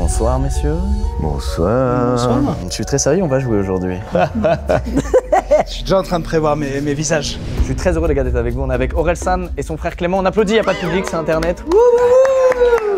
Bonsoir messieurs. Bonsoir. Bonsoir. Je suis très sérieux, on va jouer aujourd'hui. Je suis déjà en train de prévoir mes visages. Je suis très heureux les gars d'être avec vous. On est avec Orelsan et son frère Clément. On applaudit, il n'y a pas de public, c'est internet.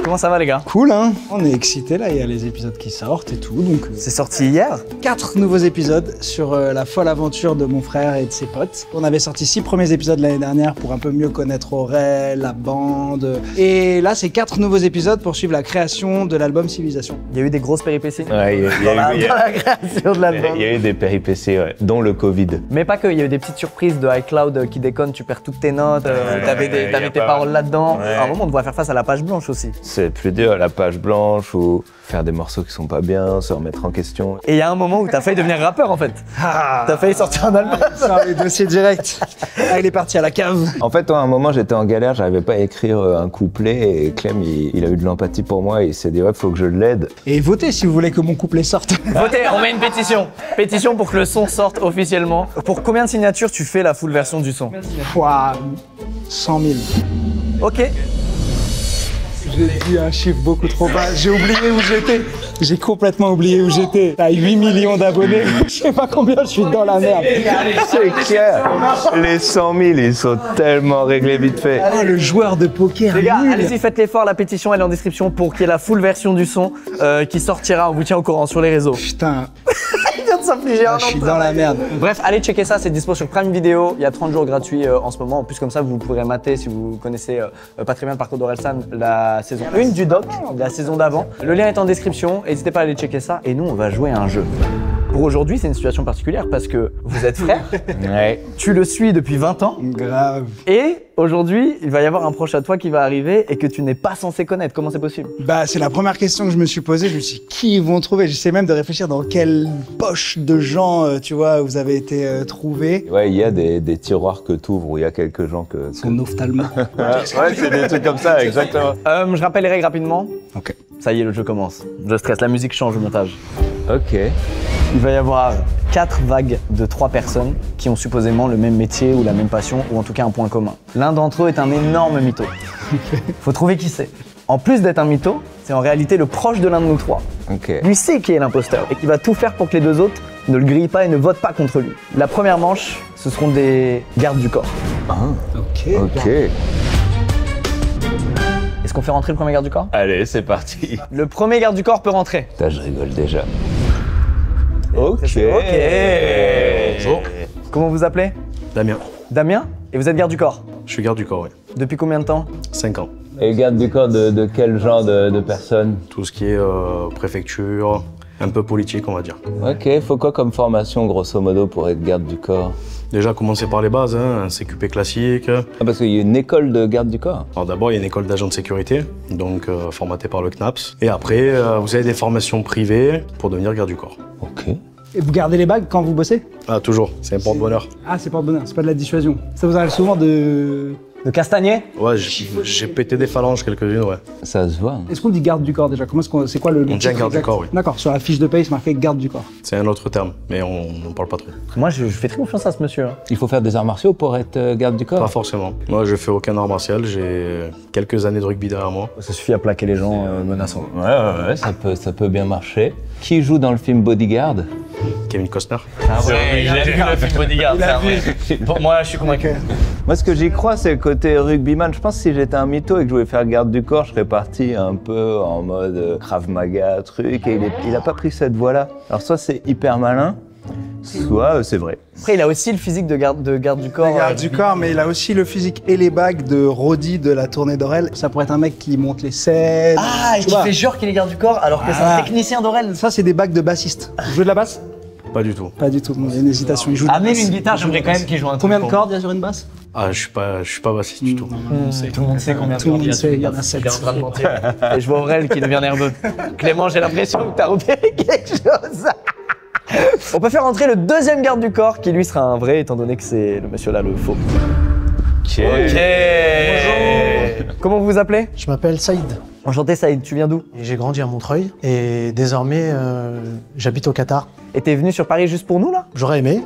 Comment ça va les gars? Cool hein. On est excités là, il y a les épisodes qui sortent et tout, donc... C'est sorti hier. 4 nouveaux épisodes sur la folle aventure de mon frère et de ses potes. On avait sorti 6 premiers épisodes l'année dernière pour un peu mieux connaître Aurel, la bande. Et là, c'est 4 nouveaux épisodes pour suivre la création de l'album Civilisation. Il y a eu des grosses péripéties. Ouais, il y dans la création de l'album. a eu des péripéties, ouais, dont le Covid. Mais pas que, il y a eu des petites surprises de iCloud qui déconnent, tu perds toutes tes notes, t'avais tes paroles là-dedans. Ouais. À un moment, on doit faire face à la page blanche aussi. C'est plus dur, la page blanche ou faire des morceaux qui sont pas bien, se remettre en question. Et il y a un moment où t'as failli devenir rappeur en fait. T'as failli sortir un album. Ça, les dossiers directs. Là, il est parti à la cave. En fait, à un moment, j'étais en galère, j'arrivais pas à écrire un couplet et Clem, il a eu de l'empathie pour moi et il s'est dit ouais, faut que je l'aide. Et votez si vous voulez que mon couplet sorte. Votez, on met une pétition. Pétition pour que le son sorte officiellement. Pour combien de signatures tu fais la full version du son? Ouah, 100 000. Ok. J'ai dit un chiffre beaucoup trop bas. J'ai oublié où j'étais. J'ai complètement oublié où j'étais. T'as 8 millions d'abonnés. Je sais pas combien, je suis dans la merde. C'est clair. Les 100 000, ils sont tellement réglés vite fait. Oh, le joueur de poker. Les gars, nul. allez-y, faites l'effort, la pétition elle est en description pour qu'il y ait la full version du son qui sortira, on vous tient au courant sur les réseaux. Putain, Il vient de s'infliger un je suis an. dans la merde. Bref, allez checker ça, c'est dispo sur Prime Video, il y a 30 jours gratuits en ce moment. En plus comme ça, vous pourrez mater, si vous connaissez pas très bien le parcours d'Orelsan, la saison 1 du doc, la saison d'avant. Le lien est en description, n'hésitez pas à aller checker ça. Et nous, on va jouer à un jeu. Pour aujourd'hui, c'est une situation particulière parce que vous êtes frères, Ouais. tu le suis depuis 20 ans. Grave. Et aujourd'hui, il va y avoir un proche à toi qui va arriver et que tu n'es pas censé connaître. Comment c'est possible? Bah, c'est la première question que je me suis posée. Je me suis dit, qui ils vont trouver? J'essaie même de réfléchir dans quelle poche de gens, tu vois, vous avez été trouvés. Ouais, il y a des tiroirs que tu ouvres où il y a quelques gens que... Son ophtalmo. Ouais, c'est des trucs comme ça, exactement. Je rappelle les règles rapidement. Ok. Ça y est, le jeu commence. Je stresse, la musique change au montage. Ok. Il va y avoir 4 vagues de 3 personnes qui ont supposément le même métier ou la même passion, ou en tout cas un point commun. L'un d'entre eux est un énorme mytho. Faut trouver qui c'est. En plus d'être un mytho, c'est en réalité le proche de l'un de nous 3. Ok. Lui sait qui est l'imposteur et qui va tout faire pour que les 2 autres ne le grillent pas et ne votent pas contre lui. La première manche, ce seront des gardes du corps. Ah, Ok. ok. Est-ce qu'on fait rentrer le premier garde du corps? Allez, c'est parti. Le premier garde du corps peut rentrer. Putain, je rigole déjà. Ok. Bonjour. Comment vous appelez? Damien. Damien? Et vous êtes garde du corps? Je suis garde du corps, oui. Depuis combien de temps? 5 ans. Et garde du corps de quel genre de personne? Tout ce qui est préfecture, un peu politique, on va dire. Ok, faut quoi comme formation grosso modo pour être garde du corps? Déjà, commencer par les bases, hein, un CQP classique. Ah, parce qu'il y a une école de garde du corps. Alors d'abord, il y a une école d'agent de sécurité, donc formatée par le CNAPS. Et après, vous avez des formations privées pour devenir garde du corps. Ok. Et vous gardez les bagues quand vous bossez? Ah, toujours, c'est un porte-bonheur. Ah, c'est porte-bonheur, c'est pas de la dissuasion. Ça vous arrive souvent de... De castagner? Ouais, j'ai pété des phalanges quelques-unes, ouais. Ça se voit. Est-ce qu'on dit garde du corps déjà? Comment est-ce qu'on... C'est quoi le On dit titre garde du exact? corps, oui. D'accord, sur la fiche de paye, c'est marqué garde du corps. C'est un autre terme, mais on n'en parle pas trop. Moi, je fais très confiance à ce monsieur. Il faut faire des arts martiaux pour être garde du Pas corps? forcément. Moi, je fais aucun art martial, j'ai quelques années de rugby derrière moi. Ça suffit à plaquer les gens menaçants. Ouais, ça peut bien marcher. Qui joue dans le film Bodyguard? Kevin Costner. Il a vu le film Bodyguard, c'est un vrai. Bon, moi, je suis convaincu. Moi, ce que j'y crois, c'est le côté rugbyman. Je pense que si j'étais un mytho et que je voulais faire garde du corps, je serais parti un peu en mode Krav Maga, truc. Et il a pas pris cette voie-là. Alors, soit c'est hyper malin, soit c'est vrai. Après, il a aussi le physique de garde du corps. Garde du corps, mais il a aussi le physique et les bagues de Roddy de la tournée d'Aurel. Ça pourrait être un mec qui monte les scènes. Ah, et tu qui vois. fait genre qu'il est garde du corps alors que c'est Voilà. un technicien d'Aurel. Ça, c'est des bagues de bassiste. Vous jouez de la basse? Pas du tout. Pas du tout, il y a une hésitation. Il joue de la Amenez basse. une guitare, j'aimerais quand même qu'il joue un truc. Combien de pour cordes il y a sur une basse? Ah, je suis pas bassiste du tout. moi. Tout le monde sait combien de Tout le cordes monde sait, il y en a Il est 7. en train de mentir. Et je vois Aurel qui devient nerveux. Clément, j'ai l'impression que t'as repéré quelque chose. On peut faire entrer le deuxième garde du corps qui lui sera un vrai étant donné que c'est le monsieur là le faux. Ok. Bonjour. Comment vous vous appelez? Je m'appelle Saïd Enchanté Saïd, tu viens d'où? et j'ai grandi à Montreuil et désormais j'habite au Qatar. Et t'es venu sur Paris juste pour nous là? J'aurais aimé,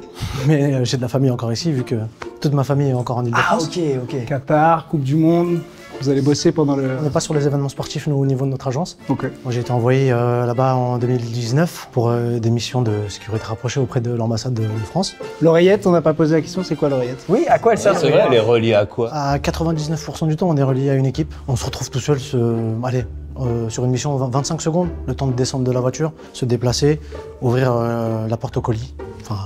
mais j'ai de la famille encore ici vu que toute ma famille est encore en Ah Ile-de-France. ok. Qatar, Coupe du Monde. Vous allez bosser pendant le... On n'est pas sur les événements sportifs, nous, au niveau de notre agence. Ok. Moi, j'ai été envoyé là-bas en 2019 pour des missions de sécurité rapprochée auprès de l'ambassade de France. L'oreillette, on n'a pas posé la question, c'est quoi l'oreillette? Oui, à quoi elle sert? C'est vrai, elle est reliée à quoi? À 99% du temps, on est relié à une équipe. On se retrouve tout seul, sur une mission 25 secondes, le temps de descendre de la voiture, se déplacer, ouvrir la porte au colis, enfin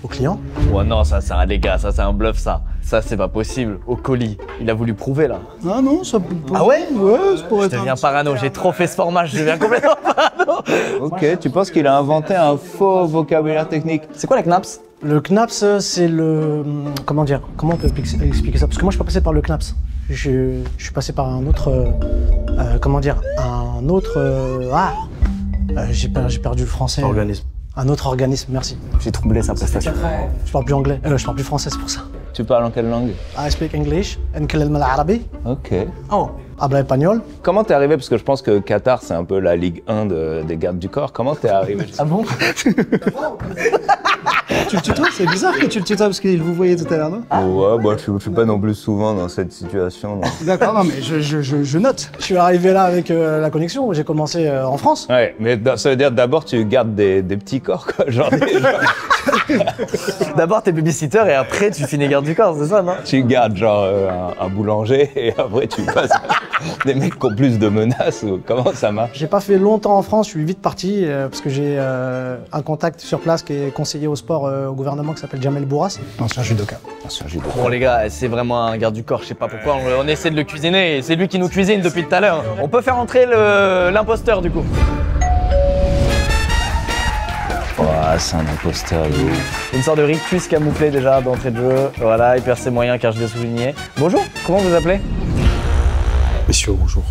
au client. Ouais, non, ça c'est un les gars, ça c'est un bluff ça. Ça c'est pas possible. Au colis. Il a voulu prouver là. Ah non, ça... Ah ouais? Ouais, ça pourrait Je être... deviens parano, j'ai trop fait ce format, je deviens complètement parano. Ok, tu penses qu'il a inventé un faux vocabulaire technique? C'est quoi la CNAPS? Le CNAPS, c'est le... Comment dire? Comment on peut expliquer ça? Parce que moi, je suis pas passé par le CNAPS. Je suis passé par un autre... comment dire? Un autre... j'ai perdu le français. Organisme. Un autre organisme, merci. J'ai troublé sa prestation. Je parle plus anglais, je parle plus français, c'est pour ça. Tu parles en quelle langue? I speak English, نتكلم العربي. Ok. Oh, habla espagnol. Comment t'es arrivé? Parce que je pense que Qatar, c'est un peu la Ligue 1 des gardes du corps. Comment t'es arrivé? Ah bon? Tu le tutoies? C'est bizarre que tu le tutoies parce qu'il vous voyait tout à l'heure, non? Ouais, bah, je suis pas non plus souvent dans cette situation. Donc. D'accord, non mais je note. Je suis arrivé là avec la connexion, j'ai commencé en France. Ouais, mais ça veut dire d'abord tu gardes des petits corps, quoi. Genre, D'abord t'es publicitaire et après tu finis garde du corps, c'est ça non? tu gardes genre un boulanger et après tu passes des mecs qui ont plus de menaces ou comment ça marche? J'ai pas fait longtemps en France, je suis vite parti parce que j'ai un contact sur place qui est conseiller au sport au gouvernement qui s'appelle Jamel Bourras, ancien judoka. Bon les gars, c'est vraiment un garde du corps, je sais pas pourquoi, on essaie de le cuisiner et c'est lui qui nous cuisine depuis tout à l'heure. On peut faire entrer l'imposteur du coup. Oh, c'est un imposteur. Une sorte de rictus camouflé déjà d'entrée de jeu. Voilà, il perd ses moyens car je l'ai souligné. Bonjour, comment vous appelez? Messieurs, bonjour.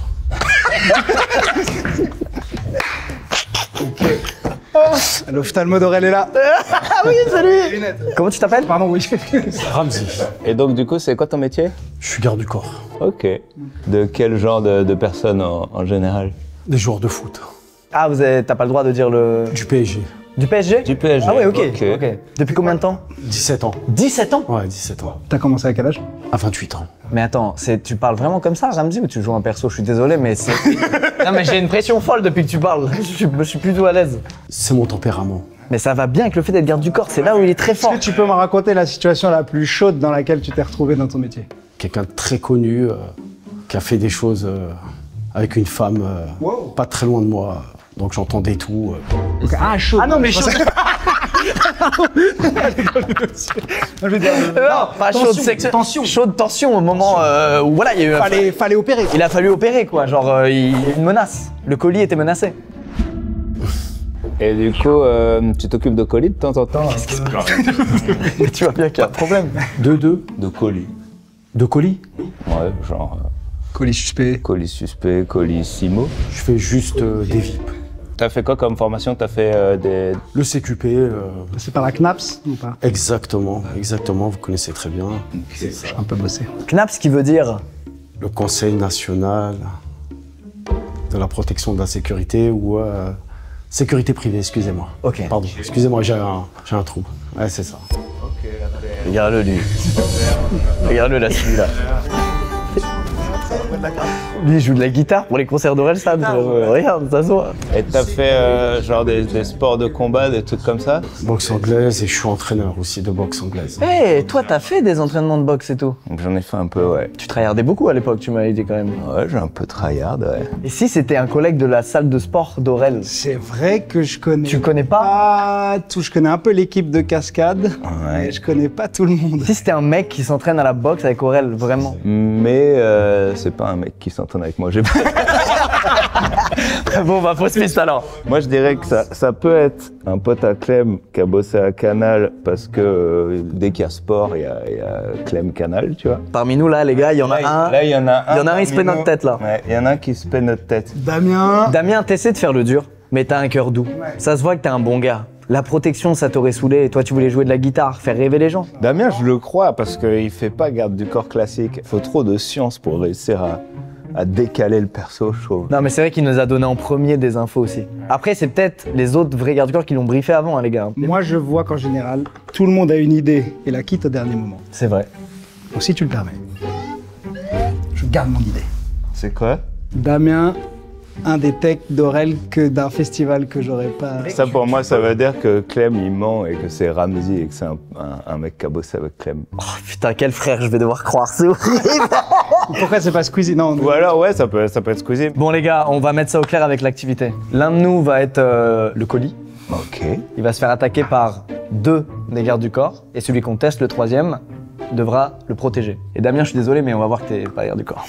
L'ophtalmo d'Aurel est là. Ah oui, c'est lui. Comment tu t'appelles? Pardon, oui. Ramzi. Et donc du coup, c'est quoi ton métier? Je suis garde du corps. Ok. De quel genre de personnes en général? Des joueurs de foot. Ah, t'as pas le droit de dire le... Du PSG. Du PSG? Du PSG. Ah ouais, ok. Ok. Depuis combien de temps? 17 ans. 17 ans? Ouais, 17 ans. T'as commencé à quel âge? À 28 ans. Mais attends, tu parles vraiment comme ça, Ramzi, ou tu joues un perso? Je suis désolé, mais c'est... Non mais j'ai une pression folle depuis que tu parles. Je suis plutôt à l'aise. C'est mon tempérament. Mais ça va bien avec le fait d'être garde du corps, c'est là où il est très fort. Est-ce que tu peux me raconter la situation la plus chaude dans laquelle tu t'es retrouvé dans ton métier? Quelqu'un de très connu qui a fait des choses avec une femme pas très loin de moi. Donc j'entendais tout. Donc, ah, chaud. Ah non, mais chaud. Non, pas chaud de sexe. Tension. Chaude tension au moment où voilà, il y a eu Fallait opérer. il a fallu opérer quoi, genre il y a eu une menace. Le colis était menacé. Et du coup, tu t'occupes de colis de temps en temps? Mais tu vois bien qu'il y a un problème. De colis. De colis. Ouais, genre Colis suspect. colis suspect, colis simo. Je fais juste des VIP. T'as fait quoi comme formation? T'as fait des... Le CQP. C'est par la CNAPS ou pas? Exactement, exactement. Vous connaissez très bien. J'ai un peu bossé. CNAPS qui veut dire Le Conseil national de la protection de la sécurité ou sécurité privée, excusez-moi. Ok. Pardon, excusez-moi, j'ai un trou. Ouais, c'est ça. regarde-le lui. Regarde-le là, celui-là. Lui, il joue de la guitare pour les concerts d'Orelsan. Regarde, ça se voit. Et t'as fait genre des sports de combat, des trucs comme ça? Boxe anglaise et je suis entraîneur aussi de boxe anglaise. Hé, toi, t'as fait des entraînements de boxe et tout? Donc j'en ai fait un peu, ouais. Tu tryhardais beaucoup à l'époque, tu m'avais dit quand même. Ouais, j'ai un peu tryhard, ouais. Et si c'était un collègue de la salle de sport d'Aurel? C'est vrai que je connais. Tu connais pas? Tout. Je connais un peu l'équipe de cascade. Ouais. Mais je connais pas tout le monde. Si c'était un mec qui s'entraîne à la boxe avec Aurel, vraiment? Mais c'est pas un mec qui s'entraîne avec moi. Bon, bah, fausse piste alors. Moi, je dirais que ça peut être un pote à Clem qui a bossé à Canal parce que dès qu'il y a sport, il y a Clem Canal, tu vois. Parmi nous, là, les gars, il y en a un. Là, il y en a un. Il y en a un, il se paie notre tête, là. Ouais, il y en a un qui se paie notre tête. Damien. Damien, t'essaies de faire le dur, mais t'as un cœur doux. Ça se voit que t'es un bon gars. La protection, ça t'aurait saoulé, et toi, tu voulais jouer de la guitare, faire rêver les gens. Damien, je le crois parce qu'il fait pas garde du corps classique. Il faut trop de science pour réussir à décaler le perso, je trouve. Non, mais c'est vrai qu'il nous a donné en premier des infos aussi. Après, c'est peut-être les autres vrais gardes du corps qui l'ont briefé avant, hein, les gars. Moi, je vois qu'en général, tout le monde a une idée et la quitte au dernier moment. C'est vrai. Donc, si tu le permets, je garde mon idée. C'est quoi? Damien, un des techs d'Aurel que d'un festival que j'aurais pas. Ça pour moi, ça veut dire que Clem il ment et que c'est Ramzi et que c'est un mec qui a bossé avec Clem. Oh putain, quel frère je vais devoir croire, c'est horrible. Pourquoi c'est pas Squeezie? Non. Ou alors ouais, ça peut être Squeezie. Bon les gars, on va mettre ça au clair avec l'activité. L'un de nous va être le colis. Ok. Il va se faire attaquer par 2 des gardes du corps et celui qu'on teste, le 3e, devra le protéger. Et Damien, je suis désolé, mais on va voir que t'es pas garde du corps.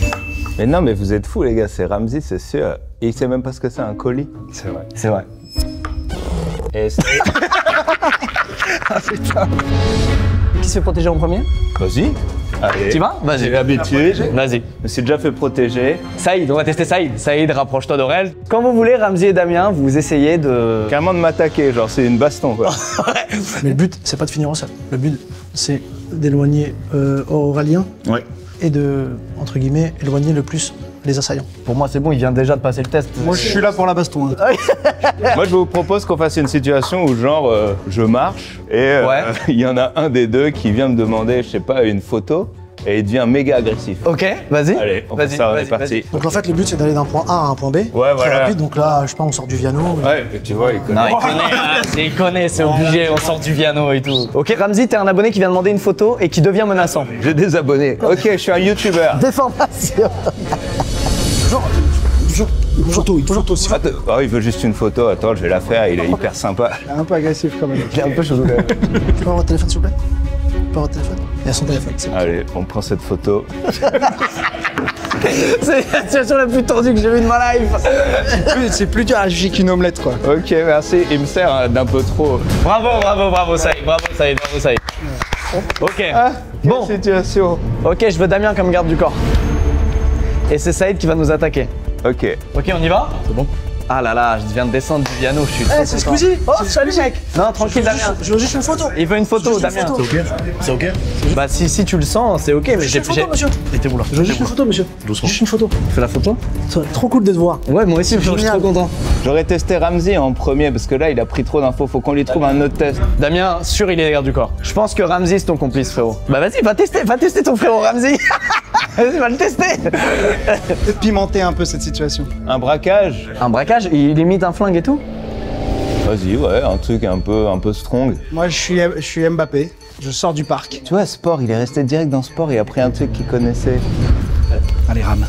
Mais non, mais vous êtes fous les gars, c'est Ramzi, c'est sûr. Et il sait même pas ce que c'est un colis. C'est vrai. C'est vrai. Et c'est... Qui se fait protéger en premier? Vas-y. Allez. Tu vas? Vas-y. J'ai l'habitude. Vas-y. Je me suis déjà fait protéger. Saïd, on va tester Saïd. Saïd, rapproche-toi d'Aurel. Quand vous voulez, Ramzi et Damien, vous essayez de... Carrément de m'attaquer, genre c'est une baston quoi. Mais le but, c'est pas de finir au sol. Le but, c'est d'éloigner Aurélien Ouais. et de, entre guillemets, éloigner le plus les assaillants. Pour moi, c'est bon, il vient déjà de passer le test. Moi, je suis là pour la baston. Hein. Moi je vous propose qu'on fasse une situation où genre je marche et Ouais. il y en a un des deux qui vient me demander, je sais pas, une photo et il devient méga agressif. Ok, vas-y. Allez, on fait ça, on est parti. Donc en fait, le but, c'est d'aller d'un point A à un point B. Ouais, Très voilà. rapide. Donc là, je sais pas, on sort du Viano. Ouais, tu vois, il connaît. Non, il connaît, c'est obligé, on sort du piano et tout. Ok, Ramzi, t'es un abonné qui vient demander une photo et qui devient menaçant. J'ai des abonnés. Ok, je suis un youtubeur. Déformation. Toujours aussi. Attends, oh, il veut juste une photo, attends, je vais la faire, il est hyper sympa. Un peu agressif quand même. Il est un peu chelou quand même. Tu peux avoir votre téléphone, s'il vous plaît? Tu peux avoir votre téléphone? Il y a son téléphone, c'est bon. Allez, on prend cette photo. C'est la situation la plus tendue que j'ai vue de ma life. C'est plus dur à juger qu'une omelette quoi. Ok, merci, il me sert d'un peu trop. Bravo Saïd, bravo Saïd. Ok, bon, Situation. ok, je veux Damien comme garde du corps. Et c'est Saïd qui va nous attaquer. Ok. Ok, on y va? C'est bon. Ah là là, je viens de descendre du piano, je suis trop c'est content. Squeezie. Oh, salut mec. Non, tranquille Damien. Je veux juste une photo. Il veut une photo, Damien. C'est ok? Bah si tu le sens, c'est ok, mais Juste une photo, monsieur. Mettez-vous là. Je veux juste une photo, monsieur. Juste une photo. fais la photo. C'est trop cool de te voir. Ouais, moi aussi, je suis Génial. trop content. J'aurais testé Ramzi en premier parce que là, il a pris trop d'infos, faut qu'on lui trouve un autre test. Damien, sûr, il est garde du corps. Je pense que Ramzi, c'est ton complice, frérot. Bah vas-y, va tester ton frérot Ramzi. Vas-y, va le tester. Peut-être pimenter un peu cette situation. Un braquage? Un braquage, il imite un flingue et tout? Vas-y, ouais, un truc un peu strong. Moi, je suis Mbappé. Je sors du parc. Tu vois, sport, il est resté direct dans sport, il a pris un truc qu'il connaissait. Allez, rame.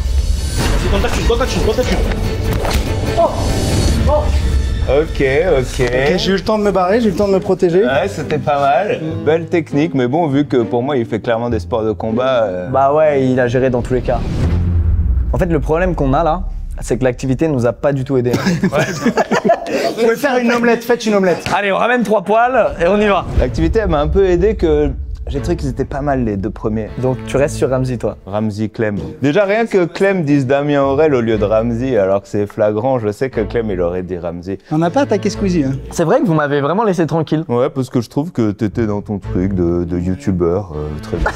Ok. Ok, j'ai eu le temps de me barrer, j'ai eu le temps de me protéger. Ouais, c'était pas mal. Belle technique, mais bon, vu que pour moi, il fait clairement des sports de combat. Bah ouais, il a géré dans tous les cas. En fait, le problème qu'on a là, c'est que l'activité nous a pas du tout aidé. Vous pouvez faire une omelette, faites une omelette. Allez, on ramène 3 poils et on y va. L'activité, elle m'a un peu aidé que j'ai trouvé qu'ils étaient pas mal les deux premiers. Donc tu restes sur Ramzi, toi. Ramzi, Clem. Déjà, rien que Clem dise Damien Aurel au lieu de Ramzi, alors que c'est flagrant, je sais que Clem, il aurait dit Ramzi. On n'a pas attaqué Squeezie. Hein. C'est vrai que vous m'avez vraiment laissé tranquille. Ouais, parce que je trouve que t'étais dans ton truc de youtubeur, très bien.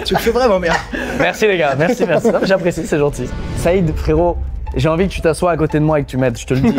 Tu le fais vraiment bien. Merci les gars, merci. Non, j'apprécie, c'est gentil. Saïd, frérot, j'ai envie que tu t'assoies à côté de moi et que tu m'aides, je te le dis.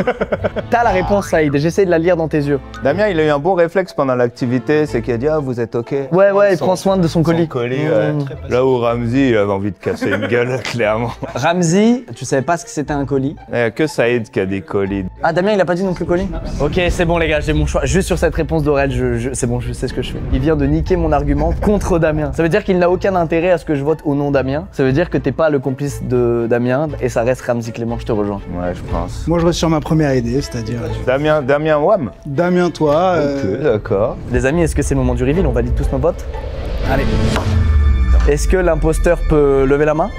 T'as la réponse, Saïd, j'essaie de la lire dans tes yeux. Damien, il a eu un bon réflexe pendant l'activité, c'est qu'il a dit « Ah, vous êtes OK ?» Ouais, il prend soin de son colis. ouais. Là où Ramzi, il avait envie de casser une gueule, clairement. Ramzi, tu savais pas ce que c'était un colis. Il n'y a que Saïd qui a des colis. Ah, Damien, il a pas dit non plus colis? Ok, c'est bon les gars, j'ai mon choix. Juste sur cette réponse d'Aurel, c'est bon, je sais ce que je fais. Il vient de niquer mon argument contre Damien. Ça veut dire qu'il n'a aucun intérêt à ce que je vote au nom Damien. Ça veut dire que t'es pas le complice de Damien et ça reste Ramzi Clément, je te rejoins. Ouais, je pense. Moi, je reste sur ma première idée, c'est-à-dire Damien Wam. Damien, toi. Ok, d'accord. Les amis, est-ce que c'est le moment du reveal? On valide tous nos votes? Allez. Est-ce que l'imposteur peut lever la main?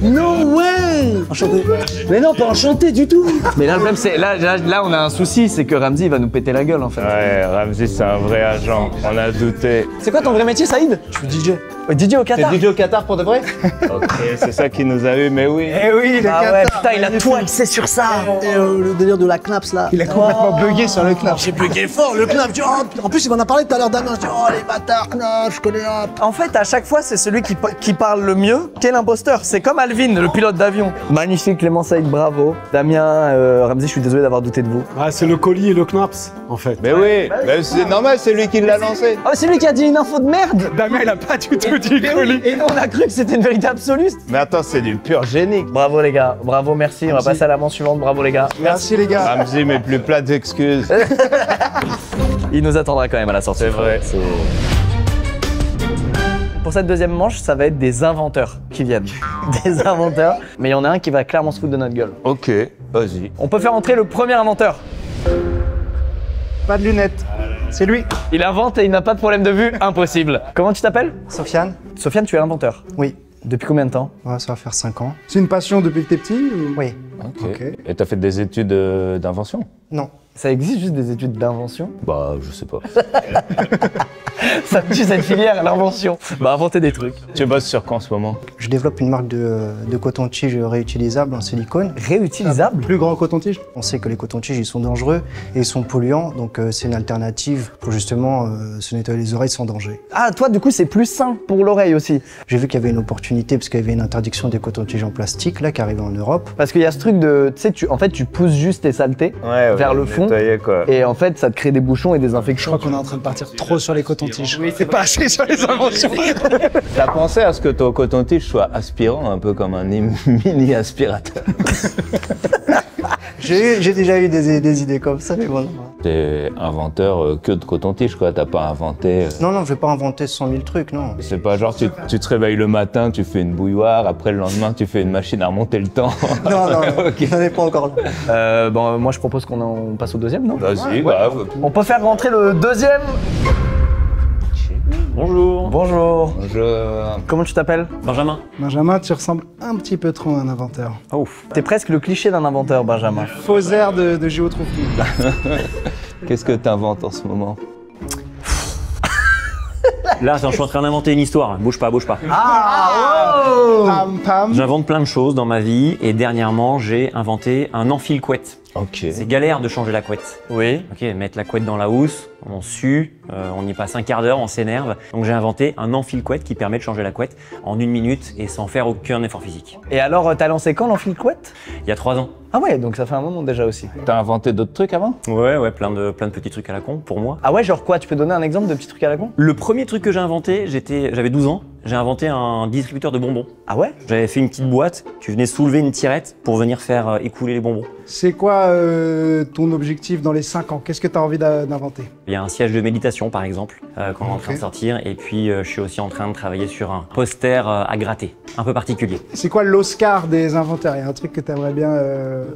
No way! Enchanté. Mais non, pas enchanté du tout. Mais là, le problème, c'est là, on a un souci, c'est que Ramzi il va nous péter la gueule en fait. Ouais, Ramzi, c'est un vrai agent. On a douté. C'est quoi ton vrai métier, Saïd? Je suis DJ. DJ au Qatar. DJ au Qatar pour de vrai? Ok, c'est ça qui nous a eu, mais oui. Eh oui, le Ah Qatar. ouais, putain, il a tout axé sur ça. Et le délire de la Knaps là. Il a complètement bugué sur le club. J'ai bugué fort, le Knaps. Je dis, oh, en plus, il m'en a parlé tout à l'heure, Damien. Je dis, oh, les bâtards, Knaps, je connais un. En fait, à chaque fois, c'est celui qui parle le mieux qui est l'imposteur. C'est comme Alvin, le pilote d'avion. Magnifique, Clément Saïd, bravo. Damien, Ramsey, je suis désolé d'avoir douté de vous. Ah, c'est le colis et le knaps, en fait. Mais oui, mais c'est normal, c'est lui qui l'a lancé. Oh, c'est lui qui a dit une info de merde. Damien, il a pas du tout dit colis. Et nous, on a cru que c'était une vérité absolue. Mais attends, c'est du pur génie. Bravo les gars, bravo, merci. On va passer à la manche suivante, bravo les gars. Merci les gars. Ramsey, mes plus plates excuses. Il nous attendra quand même à la sortie. C'est vrai. Pour cette deuxième manche, ça va être des inventeurs qui viennent. Des inventeurs. Mais il y en a un qui va clairement se foutre de notre gueule. Ok, vas-y. On peut faire entrer le premier inventeur. Pas de lunettes. C'est lui. Il invente et il n'a pas de problème de vue, impossible. Comment tu t'appelles? Sofiane? Sofiane, tu es inventeur. Oui. Depuis combien de temps? Ouais, ça va faire 5 ans. C'est une passion depuis que t'es petit ou... Oui. Ok. Et t'as fait des études d'invention? Non. Ça existe juste des études d'invention? Bah, je sais pas. Ça me tue cette filière, l'invention. Bah, inventer des trucs. Tu bosses sur quoi en ce moment? Je développe une marque de coton-tige réutilisable en silicone. Réutilisable? Plus grand coton-tige. On sait que les cotons-tiges, ils sont dangereux et ils sont polluants, donc c'est une alternative pour justement se nettoyer les oreilles sans danger. Ah, toi, du coup, c'est plus sain pour l'oreille aussi. J'ai vu qu'il y avait une opportunité parce qu'il y avait une interdiction des cotons-tiges en plastique là qui arrivait en Europe. Parce qu'il y a ce truc de, tu sais, en fait, tu pousses juste tes saletés vers le fond. Quoi. Et en fait, ça te crée des bouchons et des Je infections. crois qu'on est en train de partir trop sur les cotons-tiges. Oui, c'est pas assez sur les inventions. T'as pensé à ce que ton coton-tige soit aspirant, un peu comme un mini aspirateur? J'ai déjà eu des idées comme ça, mais bon. T'es inventeur que de coton-tige, quoi. T'as pas inventé. Non, je vais pas inventer 100 000 trucs, non. C'est pas genre tu te réveilles le matin, tu fais une bouilloire, après le lendemain tu fais une machine à remonter le temps. Non, Ok. j'en ai pas encore là. Bon, moi, je propose qu'on passe au deuxième, non? Vas-y, grave. On peut faire rentrer le deuxième. Bonjour. Bonjour. Bonjour. Comment tu t'appelles? Benjamin. Benjamin, tu ressembles un petit peu trop à un inventeur. Ouf. T'es presque le cliché d'un inventeur, Benjamin. Faux air de géotropie. Qu'est-ce que t'inventes en ce moment? Là, je suis en train d'inventer une histoire. Bouge pas, bouge pas. Pam pam. J'invente plein de choses dans ma vie et dernièrement, j'ai inventé un enfile-couette. Ok. C'est galère de changer la couette. Oui. Ok, mettre la couette dans la housse, on sue, on y passe un quart d'heure, on s'énerve. Donc j'ai inventé un enfile-couette qui permet de changer la couette en 1 minute et sans faire aucun effort physique. Et alors, t'as lancé quand l'enfile-couette? Il y a 3 ans. Ah ouais, donc ça fait un moment déjà aussi. T'as inventé d'autres trucs avant? Ouais, plein de petits trucs à la con pour moi. Ah ouais, genre quoi? Tu peux donner un exemple de petits trucs à la con? Le premier truc que j'ai inventé, j'avais 12 ans, j'ai inventé un distributeur de bonbons. Ah ouais? J'avais fait une petite boîte, tu venais soulever une tirette pour venir faire écouler les bonbons. C'est quoi ton objectif dans les 5 ans? Qu'est-ce que tu as envie d'inventer? Il y a un siège de méditation par exemple, qu'on est en train de sortir, et puis je suis aussi en train de travailler sur un poster à gratter, un peu particulier. C'est quoi l'Oscar des inventeurs? Il y a un truc que tu aimerais bien...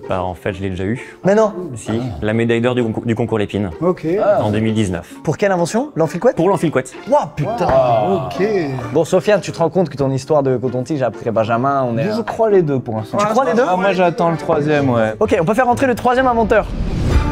Bah, en fait, je l'ai déjà eu. Mais non. Si, la médaille d'or du concours Lépine, Ok. en 2019. Pour quelle invention? L'enfile-couette? Pour l'enfile-couette. Ouah, putain. Ok. Bon, Sofiane, tu te rends compte que ton histoire de coton-tige après Benjamin, on est... Je crois les deux pour l'instant. Tu crois les deux? Ah, moi j'attends le troisième, ouais. Ok, on peut faire rentrer le troisième inventeur.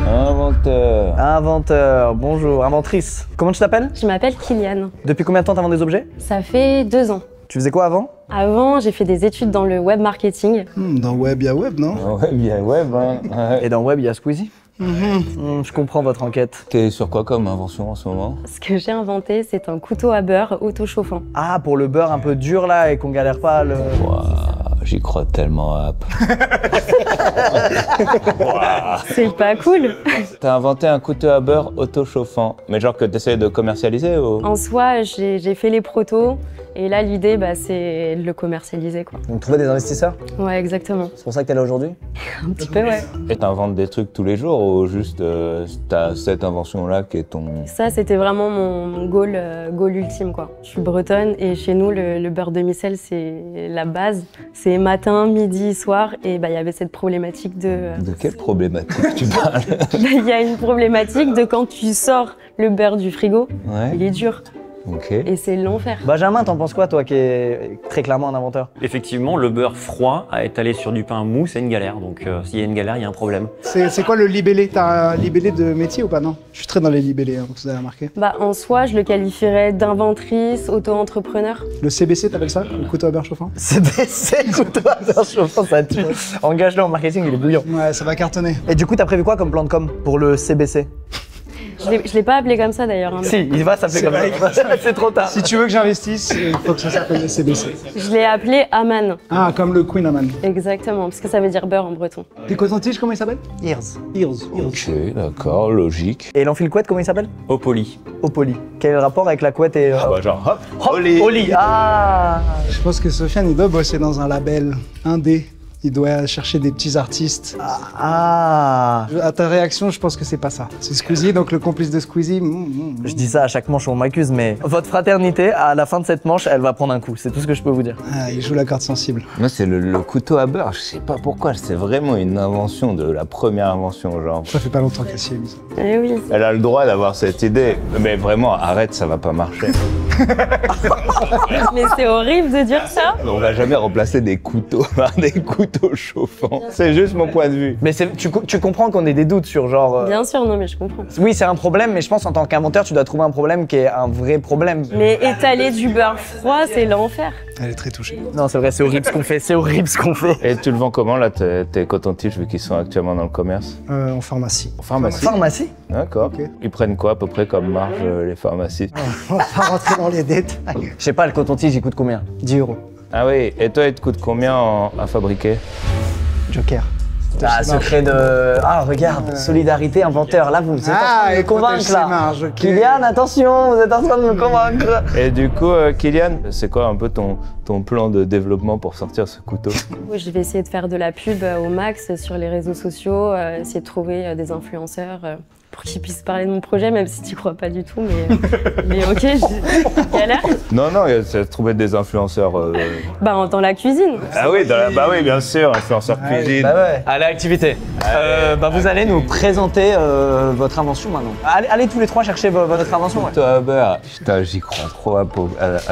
Inventeur. Inventeur, bonjour. Inventrice. Comment tu t'appelles? Je m'appelle Kylian. Depuis combien de temps t'inventes des objets? Ça fait 2 ans. Tu faisais quoi avant? Avant, j'ai fait des études dans le web marketing. Dans Web, il y a Web, non? Ouais, bien web, hein. Ouais. Et dans Web, il y a Squeezie. Je comprends votre enquête. T'es sur quoi comme invention en ce moment? Ce que j'ai inventé, c'est un couteau à beurre auto-chauffant. Ah, pour le beurre un peu dur là et qu'on galère pas à le... Waouh, j'y crois tellement hâpe. C'est pas cool. T'as inventé un couteau à beurre auto-chauffant, mais genre que t'essayes de commercialiser ou? En soi, j'ai fait les protos. Et là, l'idée, c'est de le commercialiser, quoi. Donc trouver des investisseurs? Ouais, exactement. C'est pour ça que t'es là aujourd'hui? Un petit peu, ouais. Et t'inventes des trucs tous les jours ou juste t'as cette invention-là qui est ton... Ça, c'était vraiment mon goal ultime, quoi. Je suis bretonne et chez nous, le beurre demi-sel, c'est la base. C'est matin, midi, soir. Et il y avait cette problématique de... De quelle problématique tu parles? Il y a une problématique de quand tu sors le beurre du frigo, Ouais. il est dur. Ok. Et c'est l'enfer. Benjamin, t'en penses quoi toi qui est très clairement un inventeur? Effectivement, le beurre froid à étaler sur du pain mou, c'est une galère. Donc s'il y a une galère, il y a un problème. C'est quoi le libellé? T'as un libellé de métier ou pas? Non. Je suis très dans les libellés, hein, vous avez remarqué. En soi, je le qualifierais d'inventrice, auto-entrepreneur. Le CBC, t'appelles ça? Le couteau à beurre chauffant? C'est couteau à beurre chauffant, ça tue. Engage-le en marketing, il est bouillant. Ouais, ça va cartonner. Et du coup, t'as prévu quoi comme plan de com pour le CBC? Je l'ai pas appelé comme ça d'ailleurs. Hein. Si, il va s'appeler comme ça. C'est trop tard. Si tu veux que j'investisse, il faut que ça s'appelle CBC. Je l'ai appelé Aman. Ah, comme le Queen Aman. Exactement, parce que ça veut dire beurre en breton. Tes cotons-tiges, comment ils s'appellent? Ears. Ears. Ok, d'accord, logique. Et l'enfile couette, comment il s'appelle? Au poli. Au poli. Quel est le rapport avec la couette et. Ah bah genre, hop, Hop, Oli. Oli. Ah. Je pense que Sofiane, il doit bosser dans un label indé. Il doit chercher des petits artistes. Ah. À ta réaction, je pense que c'est pas ça. C'est Squeezie, donc le complice de Squeezie. Je dis ça à chaque manche où on m'accuse, mais votre fraternité, à la fin de cette manche, elle va prendre un coup. C'est tout ce que je peux vous dire. Ah, il joue la carte sensible. Moi, c'est le couteau à beurre, je sais pas pourquoi, c'est vraiment une invention de la première invention, genre. Ça fait pas longtemps qu'elle s'y est mise. Eh oui. Elle a le droit d'avoir cette idée, mais vraiment, arrête, ça va pas marcher. Mais c'est horrible de dire ça. On va jamais remplacer des couteaux par des couteaux chauffants. C'est juste mon point de vue. Mais tu comprends qu'on ait des doutes sur genre. Bien sûr, non mais je comprends. Oui, c'est un problème, mais je pense en tant qu'inventeur, tu dois trouver un problème qui est un vrai problème. Mais étaler du beurre froid, c'est l'enfer. Elle est très touchée. Non, c'est vrai, c'est horrible ce qu'on fait. C'est horrible ce qu'on fait. Et tu le vends comment, là, tes cotons-tiges, vu qu'ils sont actuellement dans le commerce? En pharmacie. En pharmacie? Pharmacie. D'accord. Ok. Ils prennent quoi, à peu près, comme marge, les pharmacies? On va pas rentrer dans les détails. Je sais pas, le coton-tige, il coûte combien? 10 €. Ah oui, et toi, il te coûte combien à fabriquer? Joker. Ah, secret de. Ah, regarde, solidarité, inventeur. Là, vous êtes en train de me convaincre, là. Kylian, attention, vous êtes en train de me convaincre. Et du coup, Kylian, c'est quoi un peu ton plan de développement pour sortir ce couteau? Oui, je vais essayer de faire de la pub au max sur les réseaux sociaux, essayer de trouver des influenceurs pour qu'ils puissent parler de mon projet, même si tu crois pas du tout, mais ok, je galère. Non, c'est trouver des influenceurs. Bah, dans la cuisine. Ah oui, bah oui, bien sûr, influenceurs cuisine. Bah ouais. Allez, activité. Vous allez nous présenter votre invention maintenant. Allez tous les trois chercher votre invention. Ouais. Couteau à beurre. Putain, j'y crois trop à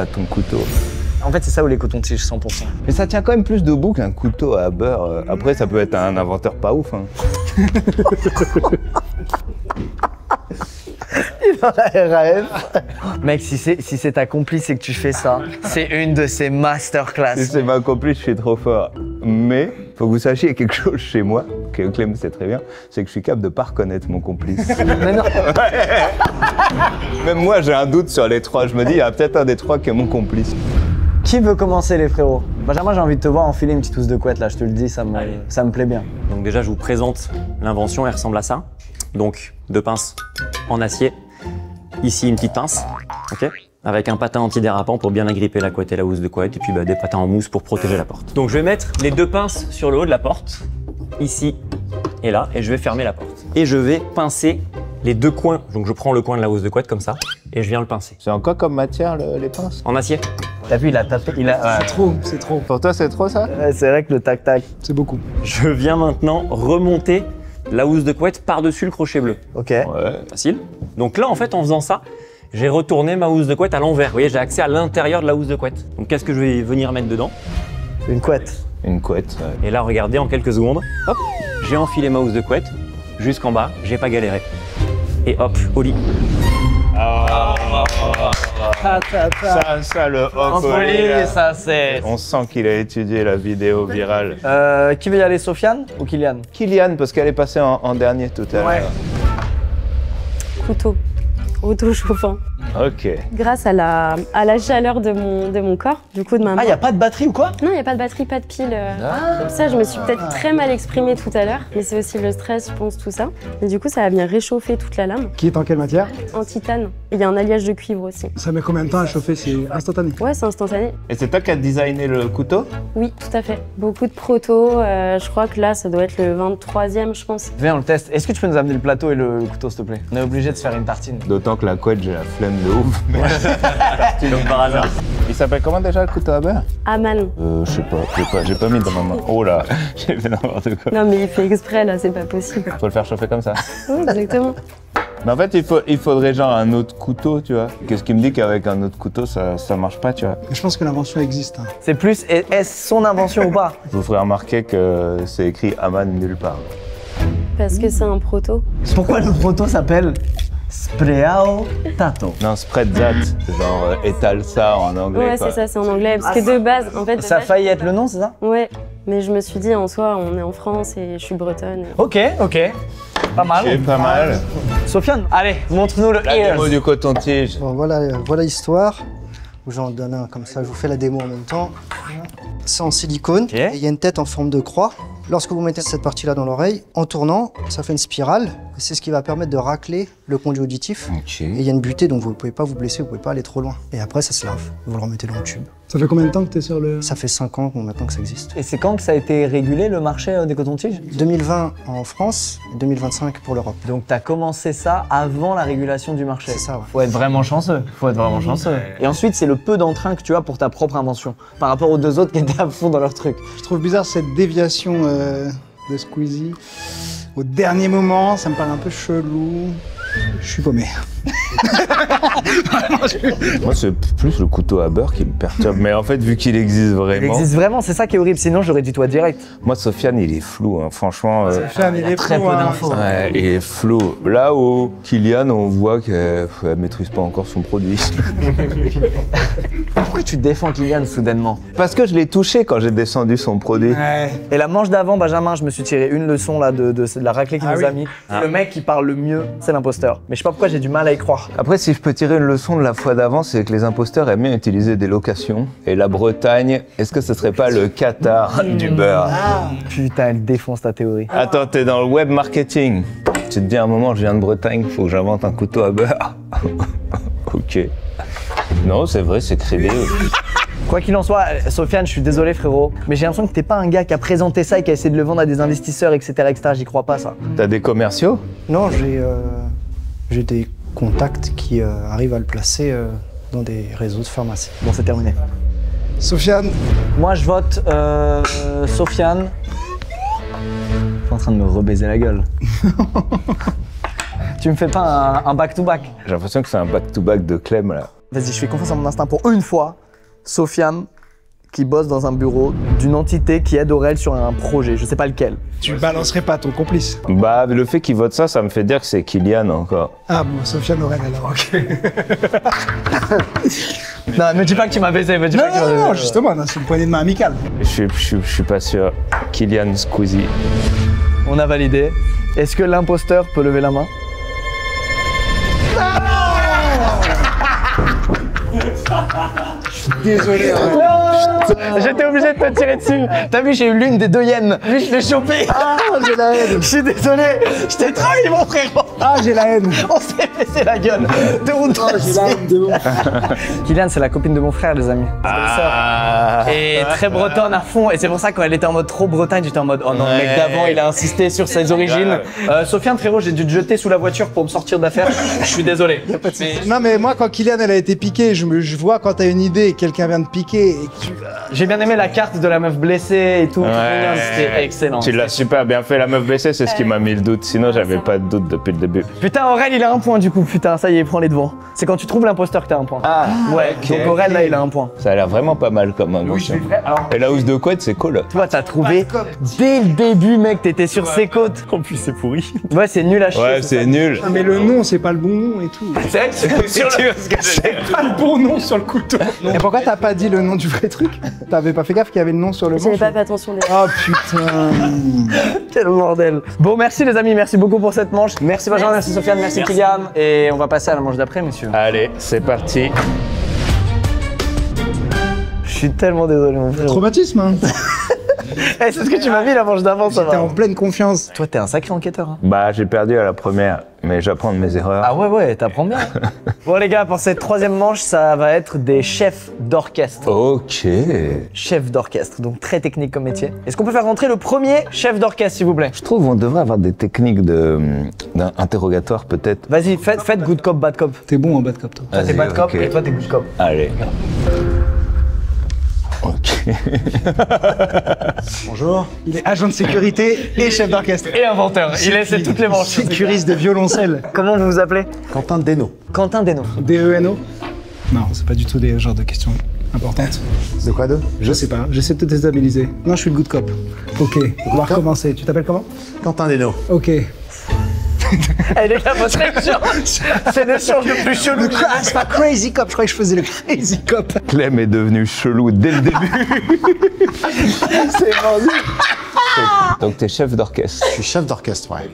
ton couteau. En fait, c'est ça ou les cotons-tiges, 100%. Mais ça tient quand même plus debout qu'un couteau à beurre. Après, ça peut être un inventeur pas ouf. Hein. Il a la RAF. Mec, si c'est ta complice et que tu fais ça, c'est une de ces masterclass. Si c'est ma complice, je suis trop fort. Mais, faut que vous sachiez quelque chose chez moi, que Clem sait très bien, c'est que je suis capable de pas reconnaître mon complice. Mais non. Même moi, j'ai un doute sur les trois. Je me dis, il y a peut-être un des trois qui est mon complice. Qui veut commencer, les frérots? Benjamin, j'ai envie de te voir enfiler une petite housse de couette, là, je te le dis, ça me plaît bien. Donc déjà, je vous présente l'invention, elle ressemble à ça. Donc, 2 pinces en acier. Ici, une petite pince, ok, avec un patin antidérapant pour bien agripper la couette et la housse de couette, et puis des patins en mousse pour protéger la porte. Donc je vais mettre les 2 pinces sur le haut de la porte, ici et là, et je vais fermer la porte. Et je vais pincer les 2 coins. Donc je prends le coin de la housse de couette comme ça, et je viens le pincer. C'est en quoi comme matière, les pinces? En acier. T'as vu, il a tapé, ouais. C'est trop. Pour toi, c'est trop ça? Ouais, c'est vrai que le tac-tac. C'est beaucoup. Je viens maintenant remonter la housse de couette par-dessus le crochet bleu. Ok. Ouais. Facile. Donc là, en fait, en faisant ça, j'ai retourné ma housse de couette à l'envers. Vous voyez, j'ai accès à l'intérieur de la housse de couette. Donc qu'est-ce que je vais venir mettre dedans? Une couette. Une couette, ouais. Et là, regardez, en quelques secondes, hop, j'ai enfilé ma housse de couette jusqu'en bas, j'ai pas galéré. Et hop, au lit. Ça, le hop, ça c'est. on sent qu'il a étudié la vidéo virale. Qui veut y aller, Sofiane ou Kylian? Kylian, parce qu'elle est passée en dernier tout à l'heure. Ouais. Couteau. Auto-chauffant. Ok. Grâce à la chaleur de mon corps, du coup de ma main. Ah, y a pas de batterie ou quoi? Non, il n'y a pas de batterie, pas de pile. Comme ça, je me suis peut-être très mal exprimée tout à l'heure, mais c'est aussi le stress, je pense, tout ça. Et du coup, ça va bien réchauffer toute la lame. Qui est en quelle matière? En titane. Il y a un alliage de cuivre aussi. Ça met combien de temps à chauffer? C'est instantané. Ouais, c'est instantané. Et c'est toi qui as designé le couteau? Oui, tout à fait. Beaucoup de protos. Je crois que là, ça doit être le 23e, je pense. Viens, on le teste. Est-ce que tu peux nous amener le plateau et le couteau, s'il te plaît? On est obligé de se faire une tartine. D'autant que la couette, j'ai la flemme de ouf. Donc par hasard. Il s'appelle comment déjà le couteau à beurre? Aman. Je sais pas, j'ai pas mis dans ma main. Oh là, j'ai fait n'importe quoi. Non, mais il fait exprès, là, c'est pas possible. Faut le faire chauffer comme ça. Oui, exactement. Mais en fait, il faudrait genre un autre couteau, tu vois. Qu'est-ce qui me dit qu'avec un autre couteau, ça marche pas, tu vois. Mais je pense que l'invention existe. Hein. C'est plus, est-ce son invention ou pas? Je vous ferai remarquer que c'est écrit Aman nulle part. Parce que c'est un proto. Pourquoi le proto s'appelle Spreao Tato? Non, spreadzat, genre étale ça en anglais. Ouais, quoi. c'est ça, c'est en anglais. Parce que de base, en fait. Ça a failli être le nom, c'est ça? Ouais, mais je me suis dit, en soi, on est en France et je suis bretonne. Ok. Pas mal. C'est pas mal. Sofiane, allez, montre-nous le La démo du coton-tige. Bon, voilà l'histoire. J'en donne un comme ça, je vous fais la démo en même temps. C'est en silicone, Ok. et il y a une tête en forme de croix. Lorsque vous mettez cette partie-là dans l'oreille, en tournant, ça fait une spirale. C'est ce qui va permettre de racler le conduit auditif. Ok. Et il y a une butée, donc vous ne pouvez pas vous blesser, vous ne pouvez pas aller trop loin. Et après, ça se lave. Vous le remettez dans le tube. Ça fait combien de temps que t'es sur le... Ça fait 5 ans maintenant que ça existe. Et c'est quand que ça a été régulé le marché des cotons-tiges? 2020 en France et 2025 pour l'Europe. Donc t'as commencé ça avant la régulation du marché. C'est ça, ouais. Faut être vraiment chanceux. Et ensuite, c'est le peu d'entrain que tu as pour ta propre invention, par rapport aux deux autres qui étaient à fond dans leur truc. Je trouve bizarre cette déviation de Squeezie. Au dernier moment, ça me paraît un peu chelou. Je suis paumé. Moi, c'est plus le couteau à beurre qui me perturbe. Mais en fait, vu qu'il existe Il vraiment. existe vraiment, c'est ça qui est horrible, sinon j'aurais dit toi direct. Moi, Sofiane, il est flou, hein. Franchement. Sofiane, il est très flou, peu hein. d'infos. Ouais, il est flou. Là où Kylian, on voit qu'elle maîtrise pas encore son produit. Pourquoi tu défends Kylian soudainement? Parce que je l'ai touché quand j'ai descendu son produit. Ouais. Et la manche d'avant, Benjamin, je me suis tiré une leçon là de la raclée qu'il nous a mis. Le mec qui parle le mieux, c'est l'imposteur. Mais je sais pas pourquoi j'ai du mal à y croire. Après, si je peux tirer une leçon de la fois d'avant, c'est que les imposteurs aiment bien utiliser des locations. Et la Bretagne, est-ce que ce serait pas le Qatar du beurre? Putain, elle défonce ta théorie. Attends, t'es dans le web marketing. Tu te dis à un moment, je viens de Bretagne, faut que j'invente un couteau à beurre. Ok. Non, c'est vrai, c'est crédible. Quoi qu'il en soit, Sofiane, je suis désolé frérot, mais j'ai l'impression que t'es pas un gars qui a présenté ça et qui a essayé de le vendre à des investisseurs, etc. etc. J'y crois pas ça. T'as des commerciaux? Non, j'ai des contacts qui arrivent à le placer dans des réseaux de pharmacie. Bon, c'est terminé. Sofiane, Moi, je vote Sofiane. Je suis en train de me rebaiser la gueule. Tu me fais pas un back-to-back? J'ai l'impression que c'est un back-to-back de Clem, là. Vas-y, je fais confiance à mon instinct pour une fois. Sofiane, qui bosse dans un bureau d'une entité qui aide Aurel sur un projet, je sais pas lequel. tu balancerais pas ton complice. Bah, le fait qu'il vote ça, ça me fait dire que c'est Kylian encore. Ah bon, Sofiane Aurel alors, ok. Non, me dis pas que tu m'as baisé, me dis pas que tu m'as baisé. Non, justement, non, c'est une poignée de main amicale. Je suis pas sûr. Kylian Squeezie. On a validé. Est-ce que l'imposteur peut lever la main? Désolé. J'étais obligé de te tirer dessus. T'as vu, j'ai eu l'une des deux hyènes. Lui, je l'ai chopé. Ah, j'ai la haine. Je suis désolé. Je t'ai trahi, mon frérot. Ah, j'ai la haine. On s'est baissé la gueule. De honte. J'ai la haine de ouf. Kylian, c'est la copine de mon frère, les amis. Et très bretonne à fond. Et c'est pour ça, quand elle était en mode trop Bretagne, j'étais en mode oh non, le mec d'avant, il a insisté sur ses origines. Sofiane, frérot, j'ai dû te jeter sous la voiture pour me sortir d'affaire. Je suis désolé. Non, mais moi, quand Kylian elle a été piquée, je vois quand t'as une idée et quelqu'un vient de piquer et que tu... J'ai bien aimé la carte de la meuf blessée et tout. C'était excellent. Tu l'as super bien fait. La meuf blessée, c'est ce qui m'a mis le doute. Sinon, j'avais pas de doute depuis le début. Putain, Aurel, il a un point du coup. Putain, ça y est, prends les devants. C'est quand tu trouves l'imposteur que t'as un point. Ah, ouais. ok, Donc Aurel, ok. là, il a un point. Ça a l'air vraiment pas mal comme invention. Alors, Et la housse de couette, c'est cool. toi, t'as trouvé dès le début, mec. T'étais sur ses côtes. En plus, c'est pourri. Ouais, c'est nul à chier. Ouais, c'est nul. Ah, mais le nom, c'est pas le bon nom et tout. C'est vrai que c'est sur le... Pas le bon nom sur le couteau. Et pourquoi t'as pas dit le nom du vrai truc? T'avais pas fait gaffe qu'il y avait le nom sur le J'avais manche? pas fait attention des... Oh putain. Quel bordel. Bon, merci les amis, merci beaucoup pour cette manche. Merci Benjamin, merci Sofiane, merci Kylian. Et on va passer à la manche d'après, messieurs. Allez, c'est parti. Je suis tellement désolé, mon frère. Traumatisme, hein. C'est ce que tu m'as mis la manche d'avant, ça T'es va. en pleine confiance. Toi, t'es un sacré enquêteur. Hein. Bah, j'ai perdu à la première, mais j'apprends de mes erreurs. Ah ouais, t'apprends bien. Bon les gars, pour cette troisième manche, ça va être des chefs d'orchestre. Ok. Chefs d'orchestre, donc très technique comme métier. Est-ce qu'on peut faire rentrer le premier chef d'orchestre, s'il vous plaît? Je trouve qu'on devrait avoir des techniques d'interrogatoire, peut-être. Vas-y, faites good cop, bad cop. T'es bon en bad cop, toi. Toi, t'es Vas-y, bad cop ok. et toi, t'es good cop. Allez. Ok. Bonjour. Il est agent de sécurité et chef d'orchestre. Et inventeur, il essaie toutes les manches. Sécuriste de violoncelle. Comment vous vous appelez? Quentin Deno. Quentin Deno. D-E-N-O? Non, c'est pas du tout des genres de questions importantes. De quoi deux? Je sais pas, j'essaie de te déstabiliser. Non, je suis le good cop. Ok, on va recommencer. Tu t'appelles comment? Quentin Deno. Ok. Eh les gars, votre échange, c'est l'échange le plus chelou. C'est pas crazy cop, je croyais que je faisais le crazy cop. Clem est devenu chelou dès le début. C'est vendu. Donc t'es chef d'orchestre. Je suis chef d'orchestre, ouais.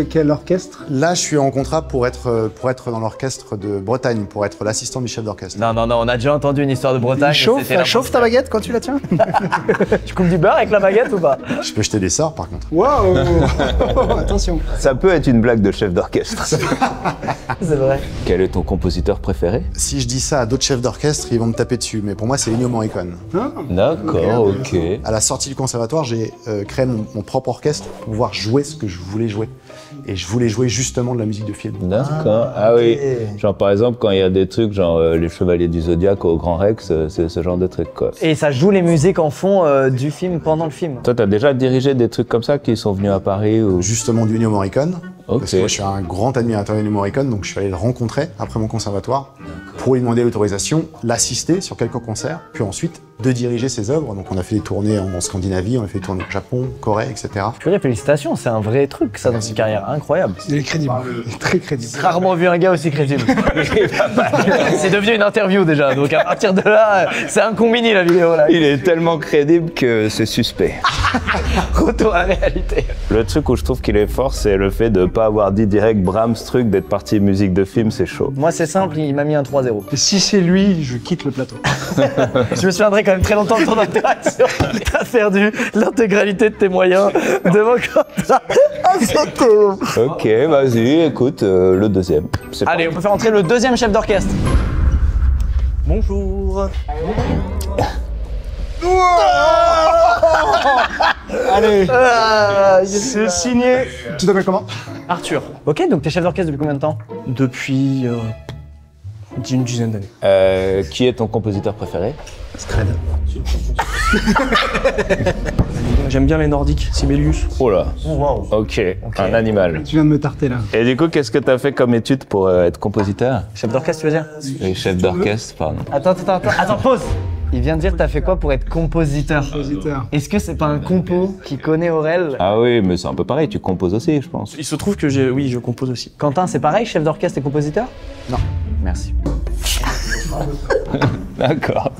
Quel orchestre? Là, je suis en contrat pour être dans l'orchestre de Bretagne, pour être l'assistant du chef d'orchestre. Non, on a déjà entendu une histoire de Bretagne. Elle chauffe ta baguette quand tu la tiens? Tu coupes du beurre avec la baguette ou pas? Je peux jeter des sorts, par contre. Waouh. Attention. Ça peut être une blague de chef d'orchestre. C'est vrai. Quel est ton compositeur préféré? Si je dis ça à d'autres chefs d'orchestre, ils vont me taper dessus, mais pour moi, c'est Ennio Morricone. D'accord, ok. À la sortie du conservatoire, j'ai créé mon propre orchestre pour pouvoir jouer ce que je voulais jouer. Et je voulais jouer justement de la musique de film. D'accord. Ah oui. Genre par exemple quand il y a des trucs genre les Chevaliers du Zodiaque au Grand Rex, c'est ce genre de truc quoi. Et ça joue les musiques en fond du film pendant le film. Toi t'as déjà dirigé des trucs comme ça qui sont venus à Paris ou... Justement du Ennio Morricone. Ok. Parce que moi je suis un grand admirateur d'Ennio Morricone, donc je suis allé le rencontrer après mon conservatoire pour lui demander l'autorisation, l'assister sur quelques concerts, puis ensuite de diriger ses œuvres. Donc on a fait des tournées en Scandinavie, on a fait des tournées au Japon, Corée, etc. Purée, félicitations, c'est un vrai truc ça dans cette carrière, incroyable. Il est crédible, il est très crédible. Rarement vu un gars aussi crédible. C'est devenu une interview déjà, donc à partir de là, c'est un combini la vidéo là. Il est tellement crédible que c'est suspect. Retour à la réalité. Le truc où je trouve qu'il est fort, c'est le fait de pas avoir dit direct Brahms truc, d'être parti musique de film, c'est chaud. Moi c'est simple, il m'a mis un 3-0. Et si c'est lui, je quitte le plateau. Je me souviendrai quand même très longtemps de ton interaction. T'as perdu l'intégralité de tes moyens devant Quentin. Ah, c'est terrible. Ok, vas-y, écoute, le deuxième. C'est Allez, on peut faire entrer le deuxième chef d'orchestre. Bonjour. Allez, c'est signé. Tu t'appelles comment? Arthur. Ok, donc t'es chef d'orchestre depuis combien de temps? Depuis une dizaine d'années. Qui est ton compositeur préféré? Scred. J'aime bien les nordiques, Sibelius. Oh là. Oh, wow. Ok, un animal. Tu viens de me tarter là. Et du coup, qu'est-ce que t'as fait comme étude pour être compositeur? Chef d'orchestre, tu veux dire? Et chef d'orchestre, pardon. Attends, pause. Il vient de dire t'as fait quoi pour être compositeur? Compositeur. Est-ce que c'est pas un compo qui connaît Aurel? Ah oui, mais c'est un peu pareil, tu composes aussi, je pense. Il se trouve que oui, je compose aussi. Quentin, c'est pareil, chef d'orchestre et compositeur? Non. Merci. D'accord.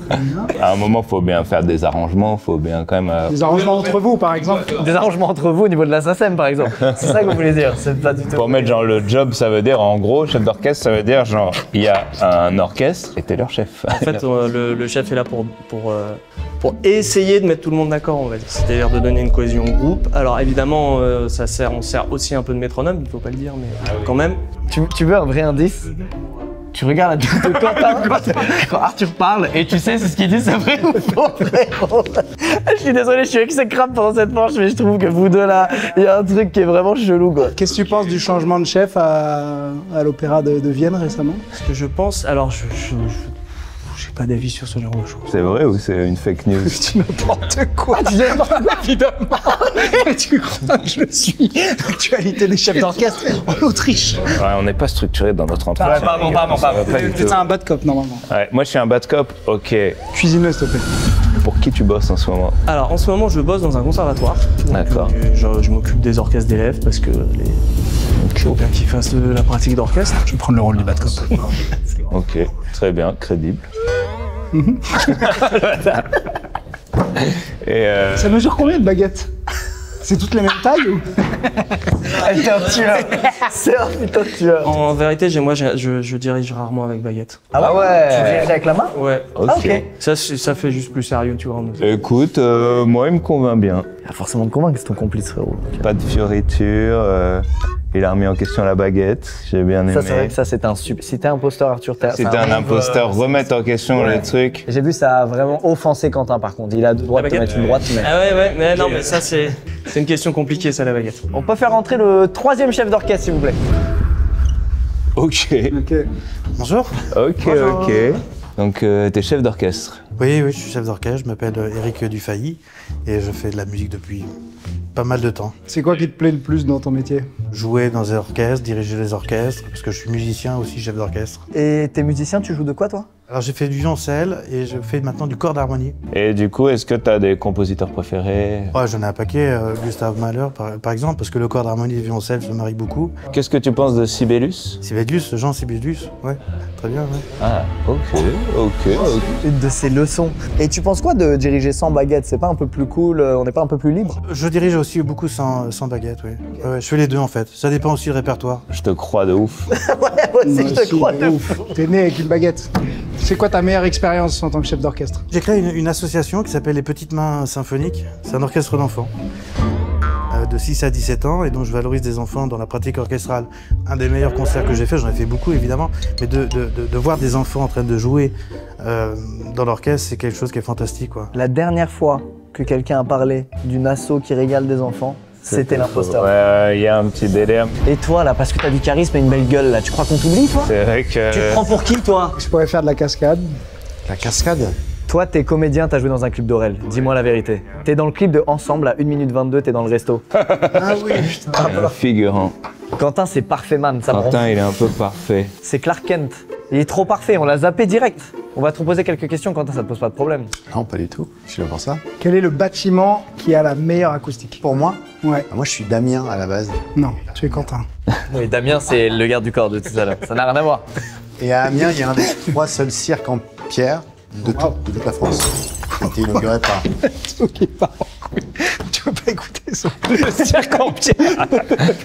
À un moment, faut bien faire des arrangements, faut bien quand même... Des arrangements entre vous, par exemple. Des arrangements entre vous au niveau de la SACEM, par exemple. C'est ça que vous voulez dire, c'est pas du tout. Pour mettre genre le job, ça veut dire, en gros, chef d'orchestre, ça veut dire genre, il y a un orchestre et t'es leur chef. En fait, le chef est là pour essayer de mettre tout le monde d'accord, on va dire. C'est-à-dire de donner une cohésion au groupe. Alors évidemment, on sert aussi un peu de métronome, il faut pas le dire, mais quand même. Tu veux un vrai indice? Tu regardes la tête de Quentin quand Arthur parle et tu sais c'est ce qu'il dit, c'est vrai ou faux, frérot. Je suis désolé, je suis exécrable pendant cette manche, mais je trouve que vous deux là, il y a un truc qui est vraiment chelou quoi. Qu'est-ce que tu penses du changement de chef à l'Opéra de Vienne récemment? Ce que je pense, alors j'ai pas d'avis sur ce genre de choses. C'est vrai ou c'est une fake news? Tu n'importe quoi. Tu dis n'importe quoi, évidemment. Tu crois que je suis l'actualité des chefs d'orchestre en Autriche? Ouais, on n'est pas structuré dans notre entretien. Ouais, pardon. C'est un bad cop normalement. Ouais, moi je suis un bad cop, ok. Cuisine-le s'il te plaît. Pour qui tu bosses en ce moment? Alors en ce moment, je bosse dans un conservatoire. D'accord. Je m'occupe des orchestres d'élèves parce que il faut bien qu'ils fassent de la pratique d'orchestre. Je vais prendre le rôle du bad cop. Ok, très bien, crédible. Et Ça mesure combien de baguettes? C'est toutes les mêmes tailles ou? C'est un tueur. C'est un putain de tueur. En vérité, moi je dirige rarement avec baguette. Ah ouais. Tu diriges avec la main? Ouais. ok. Ah, ok. Ça fait juste plus sérieux, tu vois. Écoute, moi il me convainc bien. Il va forcément te convaincre, c'est ton complice frérot. Pas de fioritures, il a remis en question la baguette, j'ai bien aimé. Ça c'est vrai que ça c'est un super... Si t'es imposteur Arthur, Si t'es un imposteur, remettre en question le truc. J'ai vu ça a vraiment offensé Quentin par contre, il a le droit de te mettre une droite mais... Ah ouais, mais non, mais ça c'est une question compliquée ça, la baguette. On peut faire entrer le troisième chef d'orchestre s'il vous plaît. Ok. Ok. Bonjour. Ok. Donc t'es chef d'orchestre. Oui, je suis chef d'orchestre, je m'appelle Éric Dufay et je fais de la musique depuis pas mal de temps. C'est quoi qui te plaît le plus dans ton métier? Jouer dans des orchestres, diriger les orchestres, parce que je suis musicien aussi, chef d'orchestre. Et t'es musicien, tu joues de quoi toi? Alors j'ai fait du violoncelle et je fais maintenant du corps d'harmonie. Et du coup, est-ce que tu as des compositeurs préférés? Ouais, j'en ai un paquet, Gustave Mahler par exemple, parce que le corps d'harmonie et le violoncelle se marient beaucoup. Qu'est-ce que tu penses de Sibelius? Sibelius, Jean Sibelius, ouais, très bien, ouais. Ah, ok. Une de ses leçons. Et tu penses quoi de diriger sans baguette? C'est pas un peu plus cool? On n'est pas un peu plus libre? Je dirige aussi beaucoup sans baguette, oui. Ouais, je fais les deux en fait, ça dépend aussi du répertoire. Je te crois de ouf. Ouais, aussi, je te crois de ouf. T'es né avec une baguette. C'est quoi ta meilleure expérience en tant que chef d'orchestre? J'ai créé une association qui s'appelle les Petites Mains Symphoniques. C'est un orchestre d'enfants de 6 à 17 ans et dont je valorise des enfants dans la pratique orchestrale. Un des meilleurs concerts que j'ai fait, j'en ai fait beaucoup évidemment, mais de voir des enfants en train de jouer dans l'orchestre, c'est quelque chose qui est fantastique, quoi. La dernière fois que quelqu'un a parlé d'une asso qui régale des enfants, c'était l'imposteur. Ouais, il y a un petit délire. Et toi là, parce que t'as du charisme et une belle gueule là, tu crois qu'on t'oublie toi? C'est vrai que... Tu te prends pour qui toi? Je pourrais faire de la cascade. La cascade? Toi, t'es comédien, t'as joué dans un clip d'Aurel. Dis-moi la vérité. T'es dans le clip de Ensemble à 1 minute 22, t'es dans le resto. Ah oui, putain. Figurant. Quentin, c'est parfait man, ça me rend Quentin, fou. il est un peu parfait. C'est Clark Kent. Il est trop parfait, on l'a zappé direct. On va te poser quelques questions, Quentin, ça te pose pas de problème. Non, pas du tout. Je suis là pour ça. Quel est le bâtiment qui a la meilleure acoustique? Pour moi, Ouais. moi je suis Damien à la base. Non, tu es Quentin. Oui, Damien, c'est le garde du corps de tout à l'heure. Ça n'a rien à voir. Et à Amiens, il y a un des 3 seuls cirques en pierre de toute la France. Qui a été inauguré par... Ok, pardon. Tu veux pas écouter son cirque en pierre?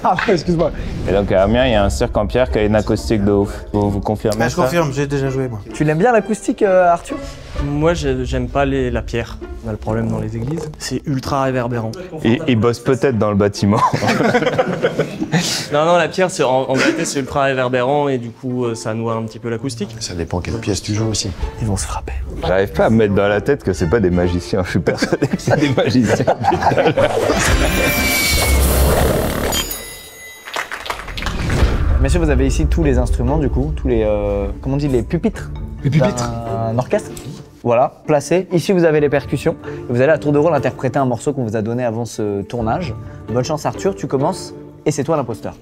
Pardon, excuse-moi. Et donc à Amiens, il y a un cirque en pierre qui a une acoustique de ouf. Vous confirmez Ah, je ça? confirme, j'ai déjà joué moi. Tu l'aimes bien l'acoustique, Arthur? Moi, j'aime pas la pierre. On a le problème dans les églises. C'est ultra réverbérant. Il bosse peut-être dans le bâtiment. Non, la pierre, en vérité, c'est ultra réverbérant et du coup, ça noie un petit peu l'acoustique. Ça dépend quelle pièce tu joues aussi. Ils vont se frapper. J'arrive pas à me mettre dans la tête que c'est pas des magiciens. Je suis persuadé que c'est des magiciens. Messieurs, vous avez ici tous les instruments, du coup, tous les, comment on dit, les pupitres. Les pupitres. Un orchestre. Voilà, placés. Ici, vous avez les percussions. Et vous allez à tour de rôle interpréter un morceau qu'on vous a donné avant ce tournage. Bonne chance, Arthur, tu commences. Et c'est toi l'imposteur.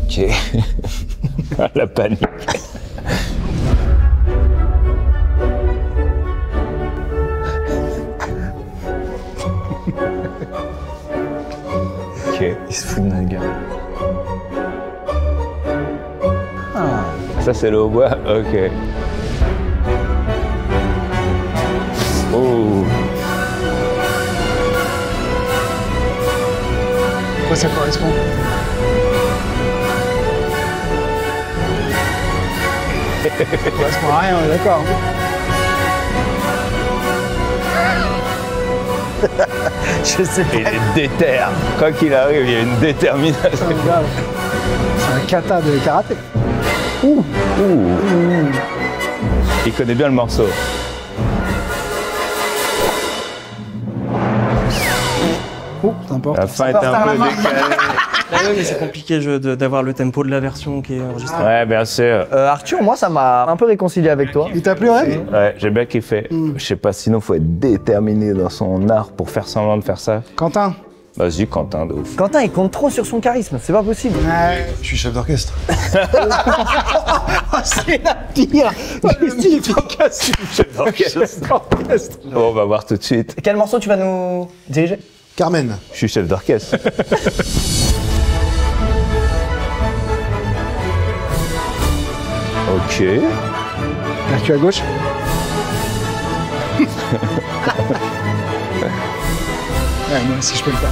Ok. La panique. Ok. Il se fout de notre gueule. Ça c'est le hautbois? Ok. Oh. Quoi ça correspond? Ça correspond à rien, on est d'accord. Je sais pas. Il est déter. Quoi qu'il arrive, il y a une détermination. C'est un kata de karaté. Ouh. Il connaît bien le morceau. Oh, c'est important. La fin est un peu décalée. Ah oui, mais c'est compliqué d'avoir le tempo de la version qui est enregistrée. Ouais, bien sûr. Arthur, moi, ça m'a un peu réconcilié avec toi. Il t'a plu, ouais? Ouais, j'ai bien kiffé. Je sais pas, sinon faut être déterminé dans son art pour faire semblant de faire ça. Quentin? Vas-y, Quentin, de ouf. Quentin, il compte trop sur son charisme, c'est pas possible. Je suis chef d'orchestre. C'est la pire justification. Bon, on va voir tout de suite. Quel morceau tu vas nous diriger? Carmen. Je suis chef d'orchestre. Ok. Mercure à gauche. Ouais, moi aussi je peux le faire.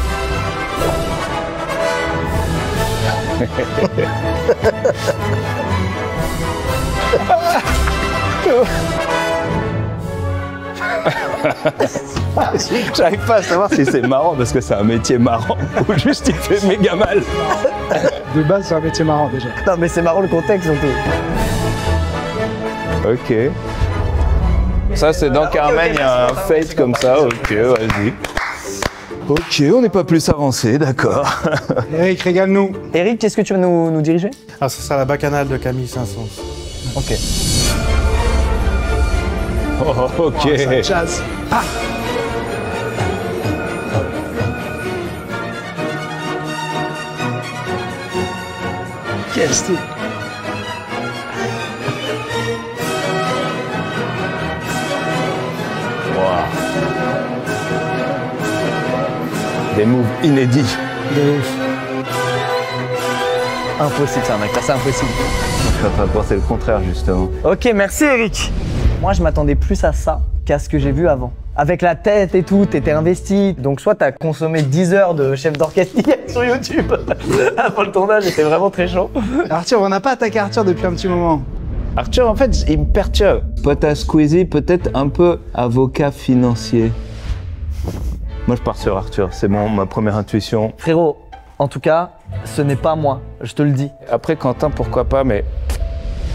J'arrive pas à savoir si c'est marrant parce que c'est un métier marrant ou juste il fait méga mal. De base, c'est un métier marrant déjà. Non, mais c'est marrant le contexte surtout. Ok. Ça, c'est dans Carmen, il y a un fade comme ça. Ok, vas-y. Ok, on n'est pas plus avancé, d'accord. Eric, régale-nous. Eric, qu'est-ce que tu vas nous diriger? Ah, ça sera la bacchanale de Camille Saint-Saëns. Ok. Oh, ok. Jazz. Ah. Quel style. Des moves inédits. De ouf. Impossible ça, mec, là c'est impossible. Je suis en train de penser le contraire, justement. Ok, merci Eric. Moi, je m'attendais plus à ça qu'à ce que j'ai vu avant. Avec la tête et tout, t'étais investi. Donc soit t'as consommé 10 heures de chef d'orchestre sur YouTube avant le tournage, c'était vraiment très chaud. Arthur, on n'a pas attaqué Arthur depuis un petit moment. Arthur, en fait, il me perturbe. Pote à Squeezie, peut-être un peu avocat financier. Moi, je pars sur Arthur, c'est ma première intuition. Frérot, en tout cas, ce n'est pas moi, je te le dis. Après, Quentin, pourquoi pas, mais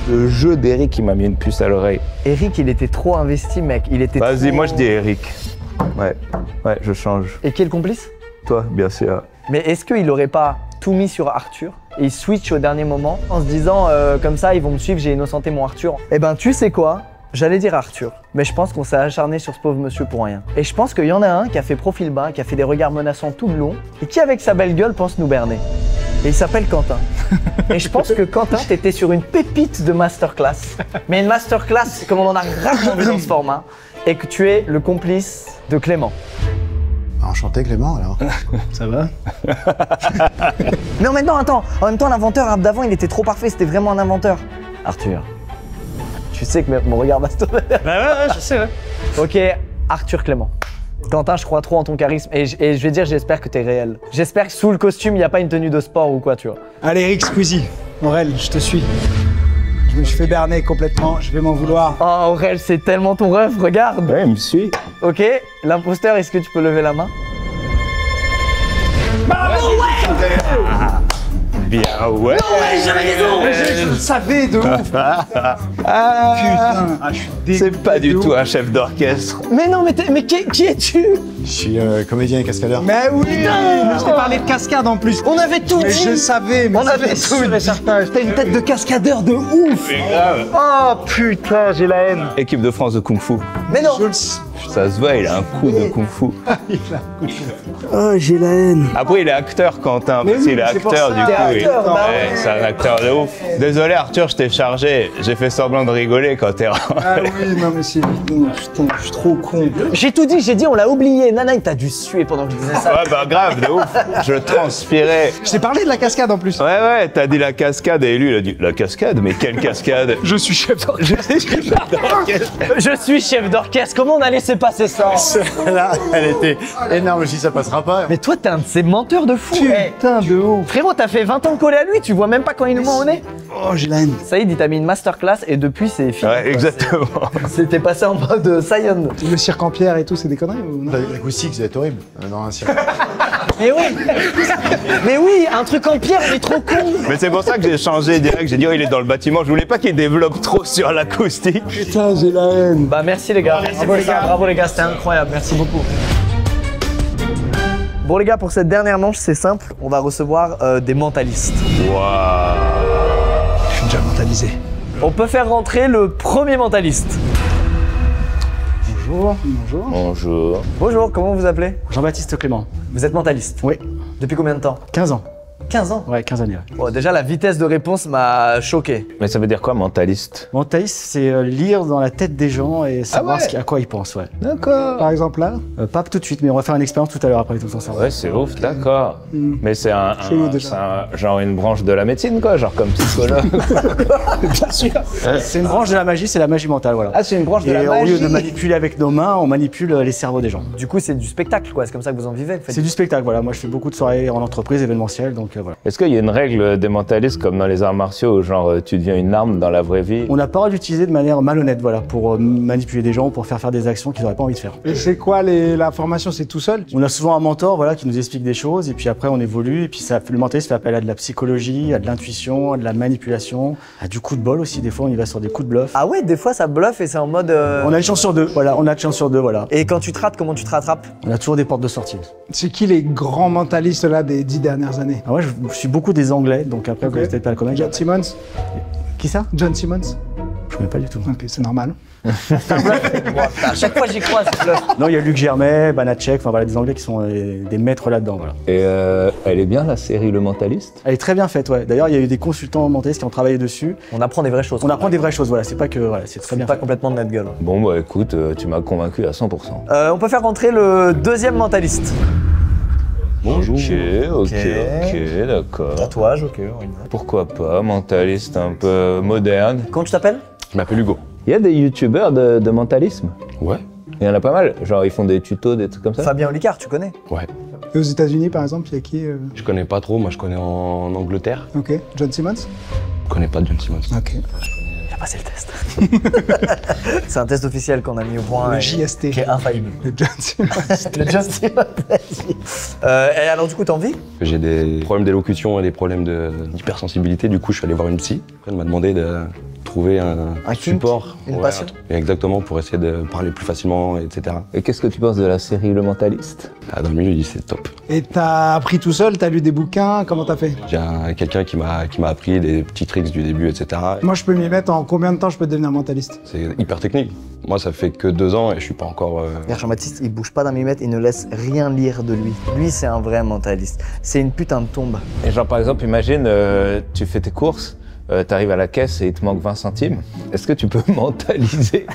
le jeu d'Eric, il m'a mis une puce à l'oreille. Eric, il était trop investi, mec. Il était Vas-y, trop... moi, je dis Eric. Ouais, je change. Et qui est le complice? Toi, bien sûr. Mais est-ce qu'il aurait pas tout mis sur Arthur et il switch au dernier moment en se disant comme ça, ils vont me suivre, j'ai innocenté mon Arthur? Eh ben, tu sais quoi? J'allais dire Arthur, mais je pense qu'on s'est acharné sur ce pauvre monsieur pour rien. Et je pense qu'il y en a un qui a fait profil bas, qui a fait des regards menaçants tout le long, et qui avec sa belle gueule pense nous berner. Et il s'appelle Quentin. Et je pense que Quentin, t'étais sur une pépite de masterclass. Mais une masterclass comme on en a rarement vu dans ce format, et que tu es le complice de Clément. Enchanté Clément alors. Ça va? Non mais non, attends, en même temps l'inventeur rap d'avant il était trop parfait, c'était vraiment un inventeur. Arthur, tu sais que mon regard va se tourner. Bah ouais, je sais, ouais. Ok, Arthur Clément. Quentin, je crois trop en ton charisme et je vais dire j'espère que t'es réel. J'espère que sous le costume il n'y a pas une tenue de sport ou quoi, tu vois. Allez, Eric, Squeezie. Aurel, je te suis. Je me suis fait berner complètement, je vais m'en vouloir. Oh Aurel, c'est tellement ton rêve, regarde. Ouais, il me suit. Ok, l'imposteur, est-ce que tu peux lever la main? Bien, ouais. Je le savais de ouf. Putain, je suis dégoûté. C'est pas du tout un chef d'orchestre. Mais non, mais qui es-tu? Je suis comédien et cascadeur. Mais oui, je t'ai parlé de cascade en plus. On avait tout Mais dit. je savais, mais On avait tout sûr et dit. certain. T'as une tête de cascadeur de ouf. C'est grave. Oh putain, j'ai la haine. Équipe de France de Kung Fu. Mais non. Je le sais. Ça se voit, il a un coup de Kung Fu. Oh, j'ai la haine. Après, il est acteur, Quentin. Mais parce oui, qu'il est c'est pour acteur, ça. du coup. T'es acteur, bah ouais, c'est un acteur de ouf. Désolé, Arthur, je t'ai chargé. J'ai fait semblant de rigoler quand t'es rentré. Ah oui, non mais c'est évident. Putain, je suis trop con. J'ai tout dit, j'ai dit on l'a oublié. Nana, t'as dû suer pendant que je disais ça. Ouais, bah grave, de ouf. Je transpirais. Je t'ai parlé de la cascade en plus. Ouais, t'as dit la cascade et lui, il a dit la cascade, mais quelle cascade? Je suis chef d'orchestre. Je suis chef d'orchestre, comment on a laissé passer ça? Là, elle était énorme, je dis ça passera pas. Mais toi, t'es un de ces menteurs de fou. Putain de ouf. Frérot, t'as fait 20 ans de collé à lui, tu vois même pas quand il nous ment au nez. Oh, j'ai la haine. Saïd, il t'a mis une masterclass et depuis, c'est fini. Ouais, quoi. exactement. C'était passé en mode Sion. Le cirque en pierre et tout, c'est des conneries ou non? L'acoustique, c'est horrible. Dans un cirque. Mais oui. Mais oui, un truc en pierre, on est trop con. Mais c'est pour ça que j'ai changé direct. J'ai dit, oh, il est dans le bâtiment. Je voulais pas qu'il développe trop sur l'acoustique. Putain, j'ai la haine. Bah merci les gars. Bravo les gars, c'était incroyable, merci beaucoup. Bon les gars, pour cette dernière manche, c'est simple, on va recevoir des mentalistes. Waouh. Je suis déjà mentalisé. On peut faire rentrer le premier mentaliste. Bonjour. Bonjour. Bonjour. Bonjour, comment vous vous appelez? Jean-Baptiste Clément. Vous êtes mentaliste? Oui. Depuis combien de temps? 15 ans. 15 ans? Ouais, 15 années. Ouais. Bon, déjà la vitesse de réponse m'a choqué. Mais ça veut dire quoi, mentaliste? Mentaliste, c'est lire dans la tête des gens et savoir ouais. à quoi ils pensent, ouais. D'accord. Par exemple là. Pas tout de suite, mais on va faire une expérience tout à l'heure après tous ensemble. Ouais, c'est ouf, d'accord. Mais c'est C'est où, déjà genre une branche de la médecine, quoi, genre comme psychologue. Bien sûr. C'est une branche de la magie, c'est la magie mentale, voilà. Ah, c'est une branche de la Et magie. au lieu de manipuler avec nos mains, on manipule les cerveaux des gens. Du coup, c'est du spectacle, quoi. C'est comme ça que vous en vivez. Vous faites- C'est du spectacle, voilà. Moi, je fais beaucoup de soirées en entreprise, événementielles, donc voilà. Est-ce qu'il y a une règle des mentalistes comme dans les arts martiaux où genre tu deviens une arme dans la vraie vie? On n'a pas le droit d'utiliser de manière malhonnête, voilà, pour manipuler des gens, pour faire des actions qu'ils n'auraient pas envie de faire. Et c'est quoi la formation? C'est tout seul? On a souvent un mentor, voilà, qui nous explique des choses, et puis après on évolue, et puis le mentaliste fait appel à de la psychologie, à de l'intuition, à de la manipulation, à du coup de bol aussi. Des fois, on y va sur des coups de bluff. Ah ouais, des fois ça bluffe et c'est en mode. On a une chance sur deux, voilà. On a une chance sur deux, voilà. Et quand tu te rates, comment tu te rattrapes? On a toujours des portes de sortie. C'est qui les grands mentalistes là des 10 dernières années? Ah, moi, je suis beaucoup des Anglais, donc après, vous Ok. connaissez peut-être pas le commun. John Simmons? Qui ça? John Simmons? Je connais pas du tout. Ok, c'est normal. À chaque fois j'y crois, c'est bluff. Non, il y a Luc Germain, Banachek, enfin voilà, des Anglais qui sont des maîtres là-dedans. Voilà. Et elle est bien la série Le Mentaliste? Elle est très bien faite, ouais. D'ailleurs, il y a eu des consultants mentalistes qui ont travaillé dessus. On apprend des vraies choses. On apprend des vraies choses, voilà. C'est pas que, voilà, c'est très bien. Pas complètement de notre gueule. Bon bah écoute, tu m'as convaincu à 100%. On peut faire rentrer le deuxième mentaliste. Bonjour. Ok, d'accord. Tatouage, ok. Pourquoi pas, mentaliste un peu moderne. Comment tu t'appelles? Je m'appelle Hugo. Il y a des youtubeurs de mentalisme? Ouais. Il y en a pas mal, genre ils font des tutos, des trucs comme ça? Fabien Olicard, tu connais? Ouais. Et aux États-Unis, par exemple, il y a qui Je connais pas trop, moi je connais en Angleterre. Ok. John Simmons? Je connais pas John Simmons. Ok. Il a passé le test. C'est un test officiel qu'on a mis au point. Le JST. Qui est infaillible. Le John Simmons. Le John Simmons. Et alors du coup, t'en vis? J'ai des problèmes d'élocution et des problèmes d'hypersensibilité, du coup je suis allé voir une psy. Après, elle m'a demandé de trouver un support. Une passion. Exactement, pour essayer de parler plus facilement, etc. Et qu'est-ce que tu penses de la série Le Mentaliste? Dans le milieu, c'est top. Et t'as appris tout seul? T'as lu des bouquins? Comment t'as fait? J'ai quelqu'un qui m'a appris des petits tricks du début, etc. Moi, je peux m'y mettre en combien de temps je peux devenir mentaliste? C'est hyper technique. Moi, ça fait que 2 ans et je suis pas encore... Jean-Baptiste, il bouge pas d'un millimètre, il ne laisse rien lire de lui. Lui, c'est un vrai mentaliste. C'est une putain de tombe. Et genre par exemple, imagine, tu fais tes courses, t'arrives à la caisse et il te manque 20 centimes. Est-ce que tu peux mentaliser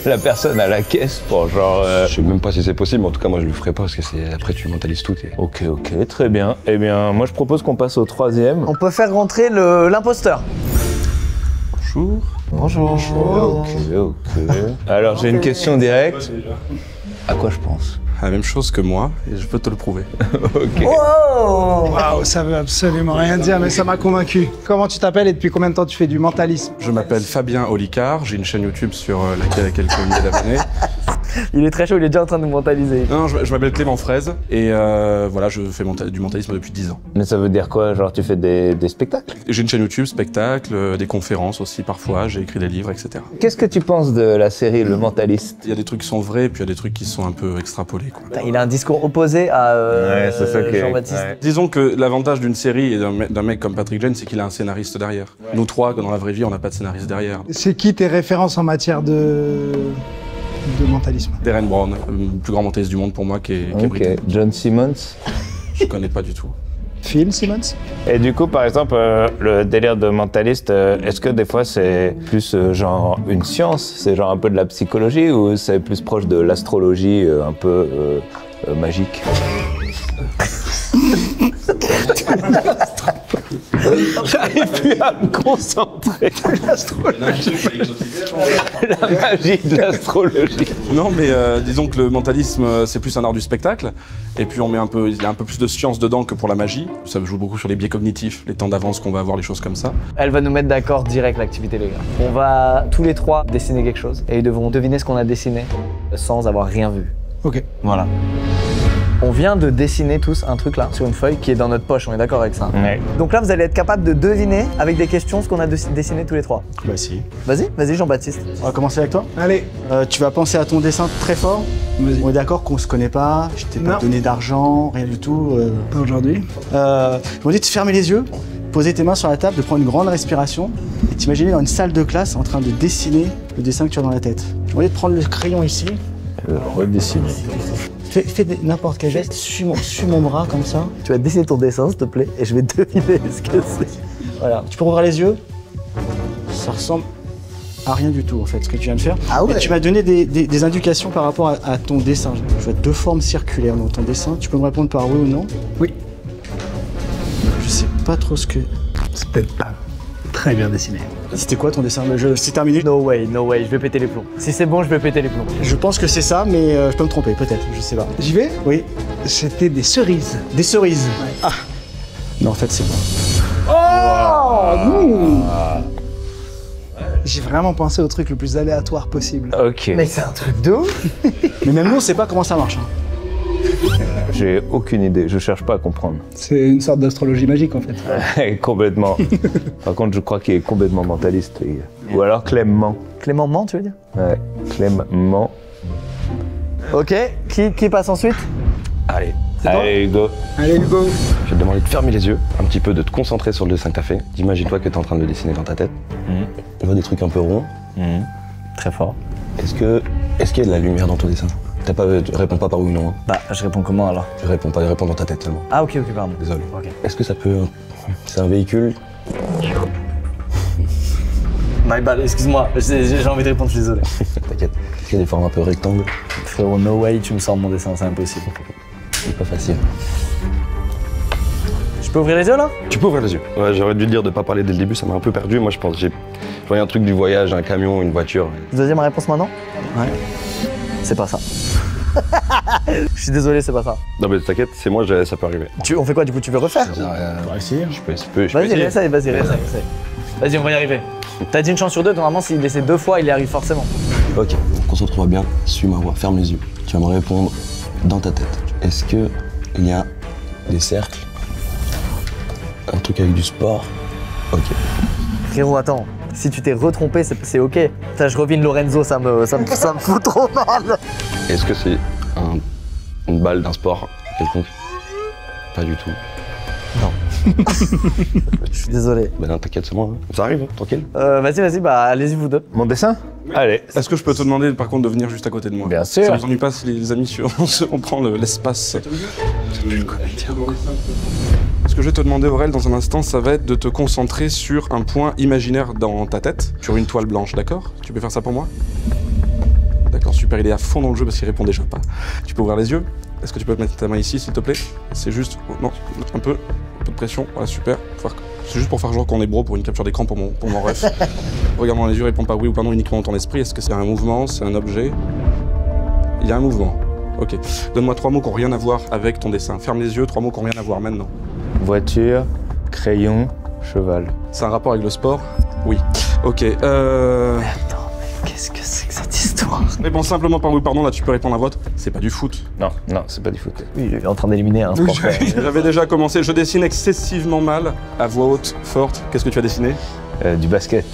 la personne à la caisse pour genre... Je sais même pas si c'est possible, mais en tout cas moi je le ferai pas parce que après tu mentalises tout. Ok, très bien. Eh bien, moi je propose qu'on passe au troisième. On peut faire rentrer l'imposteur. Bonjour. Bonjour. Ok. Alors j'ai une question directe. À quoi je pense? La même chose que moi, et je peux te le prouver. Ok. Oh waouh, ça veut absolument rien dire, mais ça m'a convaincu. Comment tu t'appelles et depuis combien de temps tu fais du mentalisme? Je m'appelle Fabien Olicard, j'ai une chaîne YouTube sur laquelle il y a quelques milliers d'abonnés. Il est très chaud, il est déjà en train de nous mentaliser. Non, je m'appelle Clément Fraise, et voilà, je fais du mentalisme depuis 10 ans. Mais ça veut dire quoi? Genre tu fais des spectacles? J'ai une chaîne YouTube, spectacles, des conférences aussi parfois, j'ai écrit des livres, etc. Qu'est-ce que tu penses de la série Le Mentaliste? Il y a des trucs qui sont vrais, puis il y a des trucs qui sont un peu extrapolés, quoi. Il a un discours opposé à Jean-Baptiste. Ouais. Disons que l'avantage d'une série et d'un mec comme Patrick Jane, c'est qu'il a un scénariste derrière. Ouais. Nous trois, dans la vraie vie, on n'a pas de scénariste derrière. C'est qui tes références en matière de mentalisme? Darren Brown, le plus grand mentaliste du monde pour moi, qui est britannique. John Simmons? Je connais pas du tout. Phil Simmons? Et du coup, par exemple, le délire de mentaliste, est-ce que des fois c'est plus genre une science, c'est genre un peu de la psychologie, ou c'est plus proche de l'astrologie un peu magique? J'arrive plus à me concentrer. La magie de l'astrologie. Non, mais disons que le mentalisme, c'est plus un art du spectacle. Et puis il y a un peu plus de science dedans que pour la magie. Ça joue beaucoup sur les biais cognitifs, les temps d'avance qu'on va avoir, les choses comme ça. Elle va nous mettre d'accord direct, l'activité, les gars. On va tous les trois dessiner quelque chose et ils devront deviner ce qu'on a dessiné sans avoir rien vu. Ok. Voilà. On vient de dessiner tous un truc là sur une feuille qui est dans notre poche, on est d'accord avec ça? Ouais. Donc là, vous allez être capable de deviner avec des questions ce qu'on a dessiné tous les trois. Bah si. Vas-y Jean-Baptiste. On va commencer avec toi. Allez. Tu vas penser à ton dessin très fort. On est d'accord qu'on se connaît pas, je t'ai pas donné d'argent, rien du tout. Pas aujourd'hui. Je me dis de fermer les yeux, poser tes mains sur la table, de prendre une grande respiration et t'imaginer dans une salle de classe en train de dessiner le dessin que tu as dans la tête. Je me dis de prendre le crayon ici. Redessiner. Fais n'importe quel geste, suis mon bras comme ça. Tu vas dessiner ton dessin, s'il te plaît, et je vais deviner ce que c'est. Voilà, tu peux ouvrir les yeux. Ça ressemble à rien du tout, en fait, ce que tu viens de faire. Ah ouais. Et tu m'as donné des indications par rapport à ton dessin. Je vois 2 formes circulaires dans ton dessin. Tu peux me répondre par oui ou non? Oui. Je sais pas trop ce que... C'est peut-être pas très bien dessiné. C'était quoi ton dessin? C'est terminé? No way, je vais péter les plombs. Si c'est bon, je vais péter les plombs. Je pense que c'est ça, mais je peux me tromper, peut-être, je sais pas. J'y vais? Oui. C'était des cerises. Des cerises? Ouais. Ah. Non, en fait, c'est bon. Oh J'ai vraiment pensé au truc le plus aléatoire possible. Ok. Mais c'est un truc de ouf. Mais même nous, on sait pas comment ça marche. Hein. J'ai aucune idée, je cherche pas à comprendre. C'est une sorte d'astrologie magique en fait. Complètement. Par contre, je crois qu'il est complètement mentaliste. Ou alors Clément. Clément Ment, tu veux dire? Ouais, Clément. Ok, qui passe ensuite? Allez. Allez Hugo. Allez Hugo. Je vais te demander de fermer les yeux, un petit peu de te concentrer sur le dessin que t'as fait. Imagine-toi que t'es en train de le dessiner dans ta tête. Je vois des trucs un peu ronds, Très fort. Est-ce qu'il y a de la lumière dans ton dessin? Réponds pas par oui ou non. Bah, je réponds comment alors? Réponds dans ta tête seulement. Ah ok, pardon. Désolé. Ok. Est-ce que ça peut... C'est un véhicule? My bad, excuse-moi, j'ai envie de répondre, je suis désolé. T'inquiète. Est-ce qu'il y a des formes un peu rectangles? Frérot, no way, tu me sors mon dessin, c'est impossible. C'est pas facile. Je peux ouvrir les yeux là? Tu peux ouvrir les yeux. Ouais, j'aurais dû te dire de pas parler dès le début, ça m'a un peu perdu. Moi je pense, je voyais un truc du voyage, un camion, une voiture. Deuxième réponse maintenant? Ouais. C'est pas ça. Je suis désolé, c'est pas ça. Non mais t'inquiète, c'est moi, ça peut arriver. On fait quoi du coup? Tu veux refaire? On va essayer. Je peux essayer. Vas-y, réessaye. Vas-y, on va y arriver. T'as dit une chance sur deux, normalement s'il essaie 2 fois, il y arrive forcément. Ok, concentre-toi bien, suis ma voix, ferme les yeux. Tu vas me répondre dans ta tête. Est-ce que il y a des cercles? Un truc avec du sport? Ok. Frérot, attends. Si tu t'es retrompé, c'est ok. Ça, je revine Lorenzo, ça me fout trop mal. Est-ce que c'est une balle d'un sport quelconque? Pas du tout. Non. Je suis désolé. Bah non, t'inquiète, c'est moi. Hein. Ça arrive, hein, tranquille. Vas-y, bah allez-y vous deux. Mon dessin? Allez. Est-ce que je peux te demander par contre de venir juste à côté de moi? Bien sûr. Ça vous ennuie pas si les amis, on prend l'espace. Ce que je vais te demander, Aurel, dans un instant, ça va être de te concentrer sur un point imaginaire dans ta tête, sur une toile blanche, d'accord? Tu peux faire ça pour moi? D'accord, super, il est à fond dans le jeu parce qu'il répond déjà pas. Tu peux ouvrir les yeux? Est-ce que tu peux mettre ta main ici, s'il te plaît? C'est juste... Non, un peu de pression, voilà, super. C'est juste pour faire genre qu'on est bro pour une capture d'écran pour mon ref. Regarde-moi dans les yeux, réponds pas oui ou pas non uniquement dans ton esprit. Est-ce que c'est un mouvement? C'est un objet? Il y a un mouvement. Ok. Donne-moi 3 mots qui n'ont rien à voir avec ton dessin. Ferme les yeux, 3 mots qui n'ont rien à voir maintenant. Voiture, crayon, cheval. C'est un rapport avec le sport? Oui. Ok. Mais attends, mais qu'est-ce que c'est que cette histoire? Réponds simplement par oui ou pardon, là tu peux répondre à votre. C'est pas du foot. Non, c'est pas du foot. Oui, il est en train d'éliminer un sport. J'avais déjà commencé, je dessine excessivement mal, à voix haute, forte. Qu'est-ce que tu as dessiné? Du basket.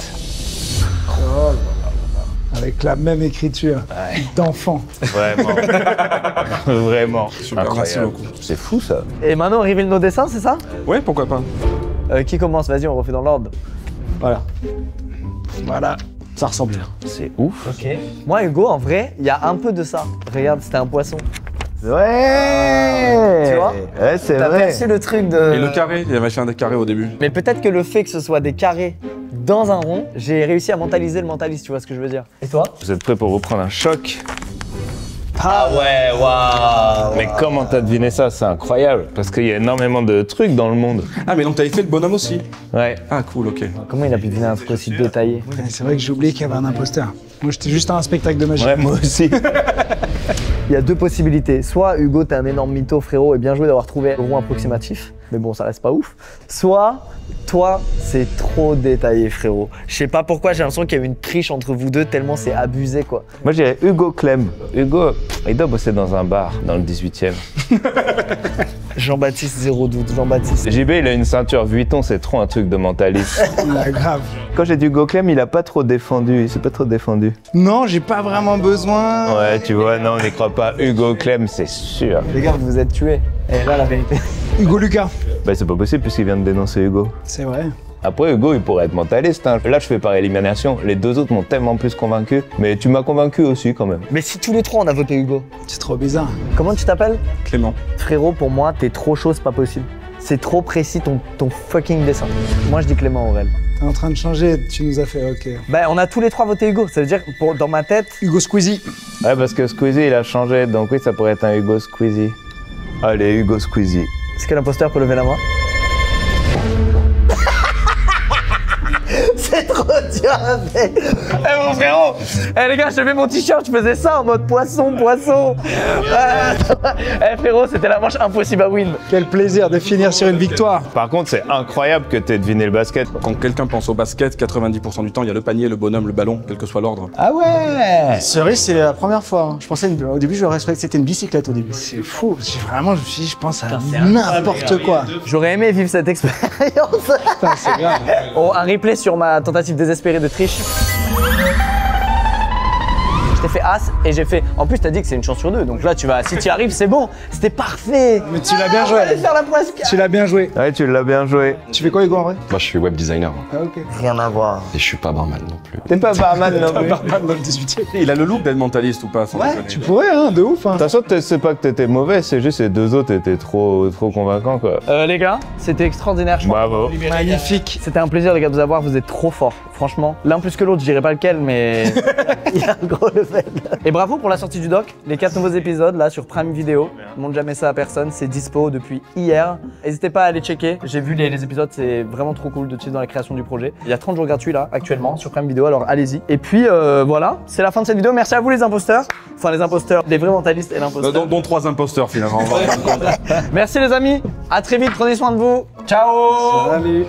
Oh, avec la même écriture d'enfant. Vraiment. Vraiment. Super, incroyable. merci beaucoup. C'est fou ça. Et maintenant on révèle nos dessins, c'est ça? Ouais, pourquoi pas. Qui commence? Vas-y, on refait dans l'ordre. Voilà. Ça ressemble bien. C'est ouf. Ok. Moi, Hugo, en vrai, il y a un peu de ça. Regarde, c'était un poisson. Ouais. Tu vois? Ouais, c'est T'as vrai. perçu le truc de... Et le carré, il avait fait un des carrés au début. Mais peut-être que le fait que ce soit des carrés dans un rond, j'ai réussi à mentaliser le mentaliste, tu vois ce que je veux dire. Et toi? Vous êtes prêts pour reprendre un choc? Ah ouais, waouh! Mais comment t'as deviné ça? C'est incroyable. Parce qu'il y a énormément de trucs dans le monde. Ah, mais donc t'avais fait le bonhomme aussi? Ouais. Ah, cool, ok. Comment il a pu deviner un truc aussi détaillé? Ouais, c'est vrai que j'ai oublié qu'il y avait un imposteur. Moi, j'étais juste à un spectacle de magie. Ouais, moi aussi. Il y a 2 possibilités. Soit Hugo, t'es un énorme mytho, frérot, et bien joué d'avoir trouvé le rond approximatif. Mais bon, ça reste pas ouf. Soit, toi, c'est trop détaillé, frérot. Je sais pas pourquoi, j'ai l'impression qu'il y a eu une triche entre vous deux, tellement c'est abusé, quoi. Moi, je dirais Hugo Clem. Hugo, il doit bosser dans un bar, dans le 18e. Jean-Baptiste, 0 doute, Jean-Baptiste. JB, il a une ceinture Vuitton, c'est trop un truc de mentaliste. Ouais, grave. Quand j'ai dit Hugo Clem, il a pas trop défendu, il s'est pas trop défendu. Non, j'ai pas vraiment besoin. Ouais, tu vois, non, on n'y croit pas. Hugo Clem, c'est sûr. Les gars, vous vous êtes tués. Et là, la vérité. Hugo Lucas. Bah, c'est pas possible puisqu'il vient de dénoncer Hugo. C'est vrai. Après, Hugo, il pourrait être mentaliste. Hein. Là, je fais par élimination. Les 2 autres m'ont tellement plus convaincu. Mais tu m'as convaincu aussi, quand même. Mais si tous les 3 on a voté Hugo. C'est trop bizarre. Comment tu t'appelles? Clément. Frérot, pour moi, t'es trop chaud, c'est pas possible. C'est trop précis ton fucking dessin. Moi, je dis Clément Aurel. T'es en train de changer, tu nous as fait, ok. Ben, on a tous les 3 voté Hugo. Ça veut dire que dans ma tête... Hugo Squeezie. Ouais, parce que Squeezie, il a changé. Donc oui, ça pourrait être un Hugo Squeezie. Allez, Hugo Squeezie. Est-ce que l'imposteur peut lever la main? C'est trop dur à faire. Eh mon frérot, les gars, je mets mon t-shirt, je faisais ça en mode poisson. Frérot, c'était la manche impossible à win. Quel plaisir de finir sur une victoire. Par contre, c'est incroyable que t'aies deviné le basket. Quand quelqu'un pense au basket, 90% du temps, il y a le panier, le bonhomme, le ballon, quel que soit l'ordre. Ah ouais. Cerise, c'est la première fois. Je pensais, au début, je respectais que c'était une bicyclette au début. C'est fou. Vraiment, je me suis dit, je pense à n'importe quoi. J'aurais aimé vivre cette expérience. Putain, c'est grave. Oh, un replay sur ma tentative désespérée de triche. je t'ai fait As et j'ai fait. En plus, t'as dit que c'est une chance sur 2. Donc là, si tu y arrives, c'est bon. C'était parfait. Mais tu l'as bien joué. Allez faire la poisca. Tu l'as bien joué. Ouais, tu l'as bien joué. Tu fais quoi, Hugo, en vrai? Moi, je suis web designer. Ah, ok. Rien à voir. Et je suis pas barman non plus. T'es pas barman non plus. Barman dans le 18e. Il a le look d'être mentaliste ou pas sans Ouais, déconner. tu pourrais, hein, de ouf. Hein. De toute façon, c'est pas que t'étais mauvais, c'est juste les deux autres étaient trop convaincants, quoi. Les gars, c'était extraordinaire. Bravo. Magnifique. C'était un plaisir, les gars, de vous avoir. Vous êtes trop forts. Franchement, l'un plus que l'autre, je dirais pas lequel, mais il y a un gros level. Et bravo pour la sortie du doc. Les 4 nouveaux épisodes là sur Prime Video. Je montre jamais ça à personne. C'est dispo depuis hier. N'hésitez pas à aller checker. J'ai vu les épisodes. C'est vraiment trop cool de suivre dans la création du projet. Il y a 30 jours gratuits là actuellement sur Prime Video. Alors allez-y. Et puis voilà, c'est la fin de cette vidéo. Merci à vous les imposteurs. Enfin les imposteurs, les vrais mentalistes et l'imposteur. Dont 3 imposteurs finalement. Merci les amis. À très vite. Prenez soin de vous. Ciao. Salut.